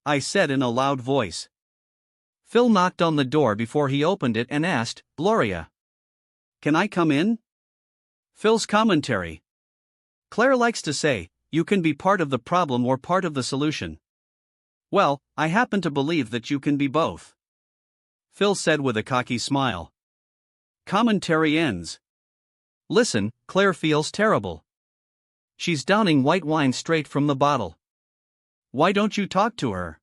I said in a loud voice. Phil knocked on the door before he opened it and asked, Gloria. Can I come in? Phil's commentary. Claire likes to say, you can be part of the problem or part of the solution. Well, I happen to believe that you can be both. Phil said with a cocky smile. Commentary ends. Listen, Claire feels terrible. She's downing white wine straight from the bottle. Why don't you talk to her?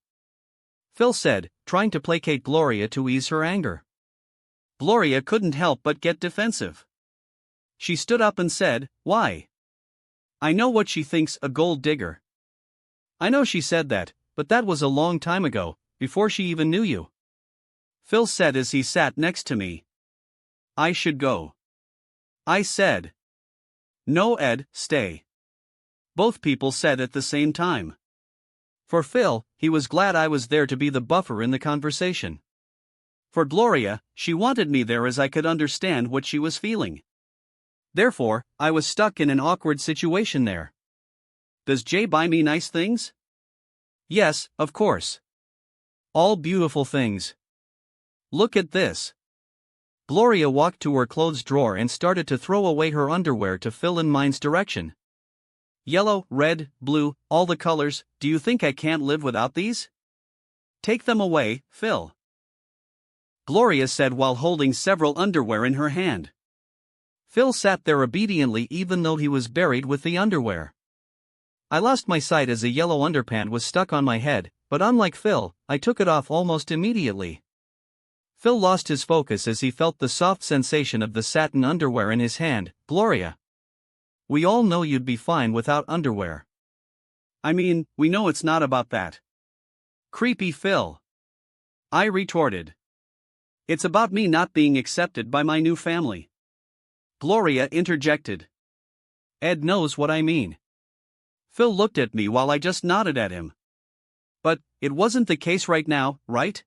Phil said, trying to placate Gloria to ease her anger. Gloria couldn't help but get defensive. She stood up and said, "Why? I know what she thinks, a gold digger." I know she said that, but that was a long time ago, before she even knew you. Phil said as he sat next to me. I should go. I said. No, Ed, stay. Both people said at the same time. For Phil, he was glad I was there to be the buffer in the conversation. For Gloria, she wanted me there as I could understand what she was feeling. Therefore, I was stuck in an awkward situation there. Does Jay buy me nice things? Yes, of course. All beautiful things. Look at this. Gloria walked to her clothes drawer and started to throw away her underwear to Phil in mine's direction. Yellow, red, blue, all the colors, do you think I can't live without these? Take them away, Phil. Gloria said while holding several underwear in her hand. Phil sat there obediently even though he was buried with the underwear. I lost my sight as a yellow underpant was stuck on my head, but unlike Phil, I took it off almost immediately. Phil lost his focus as he felt the soft sensation of the satin underwear in his hand. Gloria, we all know you'd be fine without underwear. I mean, we know it's not about that. Creepy Phil. I retorted. It's about me not being accepted by my new family. Gloria interjected. Ed knows what I mean. Phil looked at me while I just nodded at him. But, it wasn't the case right now, right?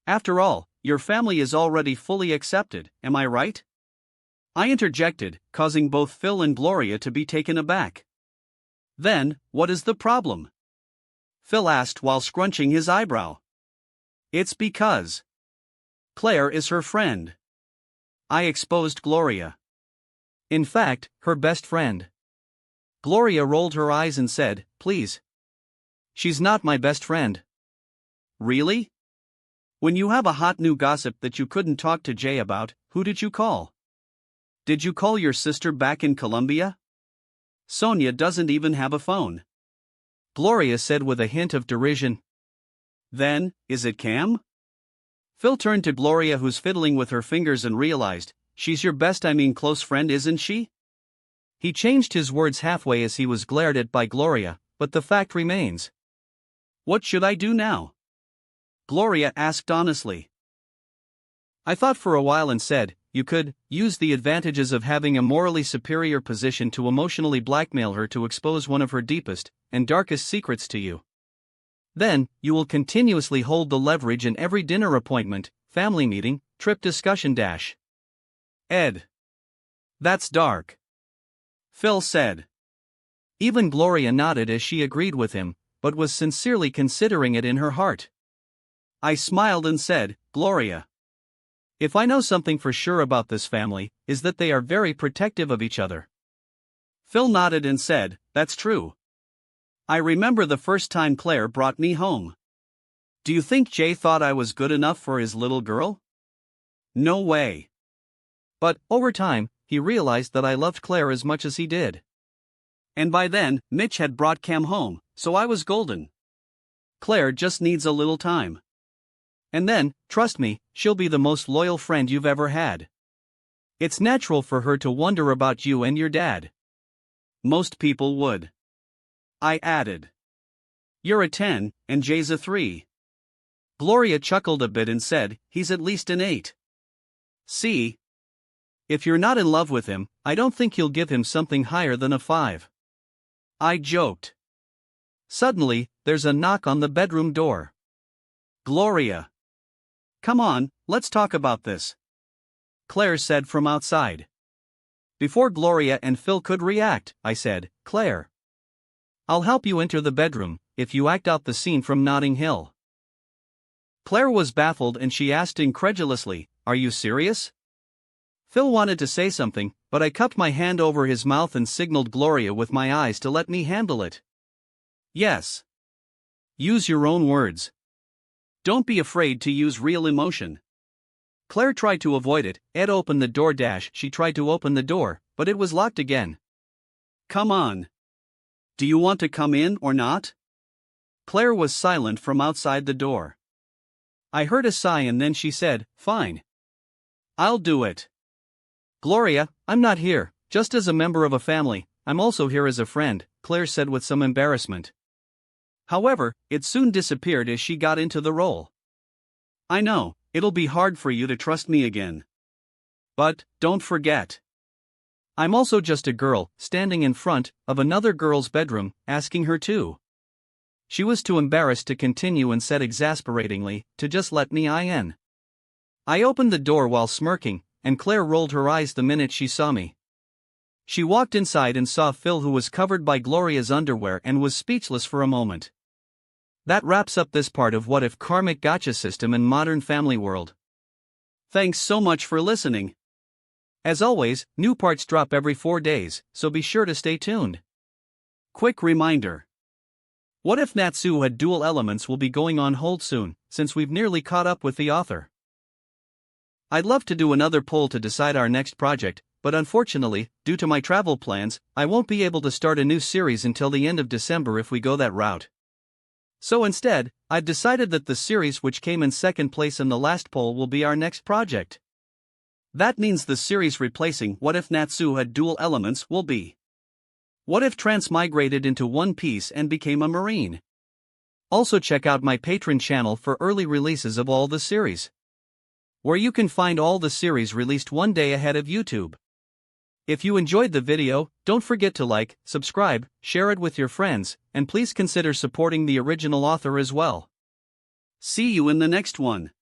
After all, your family is already fully accepted, am I right? I interjected, causing both Phil and Gloria to be taken aback. Then, what is the problem? Phil asked while scrunching his eyebrow. It's because Claire is her friend. I exposed Gloria. In fact, her best friend. Gloria rolled her eyes and said, "Please. She's not my best friend." Really? When you have a hot new gossip that you couldn't talk to Jay about, who did you call? Did you call your sister back in Colombia? Sonia doesn't even have a phone. Gloria said with a hint of derision. Then, is it Cam? Phil turned to Gloria, who's fiddling with her fingers, and realized, she's your best, close friend, isn't she? He changed his words halfway as he was glared at by Gloria, but the fact remains. What should I do now? Gloria asked honestly. I thought for a while and said, you could use the advantages of having a morally superior position to emotionally blackmail her to expose one of her deepest and darkest secrets to you. Then, you will continuously hold the leverage in every dinner appointment, family meeting, trip discussion. Ed. That's dark. Phil said. Even Gloria nodded as she agreed with him, but was sincerely considering it in her heart. I smiled and said, Gloria, if I know something for sure about this family, is that they are very protective of each other. Phil nodded and said, that's true. I remember the first time Claire brought me home. Do you think Jay thought I was good enough for his little girl? No way. But, over time, he realized that I loved Claire as much as he did. And by then, Mitch had brought Cam home, so I was golden. Claire just needs a little time. And then, trust me, she'll be the most loyal friend you've ever had. It's natural for her to wonder about you and your dad. Most people would. I added. You're a 10, and Jay's a 3. Gloria chuckled a bit and said, he's at least an 8. See? If you're not in love with him, I don't think you'll give him something higher than a 5. I joked. Suddenly, there's a knock on the bedroom door. Gloria. Come on, let's talk about this. Claire said from outside. Before Gloria and Phil could react, I said, Claire, I'll help you enter the bedroom, if you act out the scene from Notting Hill. Claire was baffled and she asked incredulously, are you serious? Phil wanted to say something, but I cupped my hand over his mouth and signaled Gloria with my eyes to let me handle it. Yes. Use your own words. Don't be afraid to use real emotion. Claire tried to avoid it. Ed opened the door. She tried to open the door, but it was locked again. Come on. Do you want to come in or not? Claire was silent from outside the door. I heard a sigh and then she said, fine. I'll do it. Gloria, I'm not here, just as a member of a family, I'm also here as a friend, Claire said with some embarrassment. However, it soon disappeared as she got into the role. I know, it'll be hard for you to trust me again. But, don't forget. I'm also just a girl, standing in front of another girl's bedroom, asking her to. She was too embarrassed to continue and said exasperatingly, to just let me in. I opened the door while smirking, and Claire rolled her eyes the minute she saw me. She walked inside and saw Phil, who was covered by Gloria's underwear, and was speechless for a moment. That wraps up this part of What If Karmic Gacha System in Modern Family World. Thanks so much for listening. As always, new parts drop every 4 days, so be sure to stay tuned. Quick reminder. What If Natsu Had Dual Elements will be going on hold soon, since we've nearly caught up with the author. I'd love to do another poll to decide our next project, but unfortunately, due to my travel plans, I won't be able to start a new series until the end of December if we go that route. So instead, I've decided that the series which came in second place in the last poll will be our next project. That means the series replacing What If Natsu Had Dual Elements will be What If Transmigrated into One Piece and Became a Marine. Also check out my Patreon channel for early releases of all the series, where you can find all the series released one day ahead of YouTube. If you enjoyed the video, don't forget to like, subscribe, share it with your friends, and please consider supporting the original author as well. See you in the next one.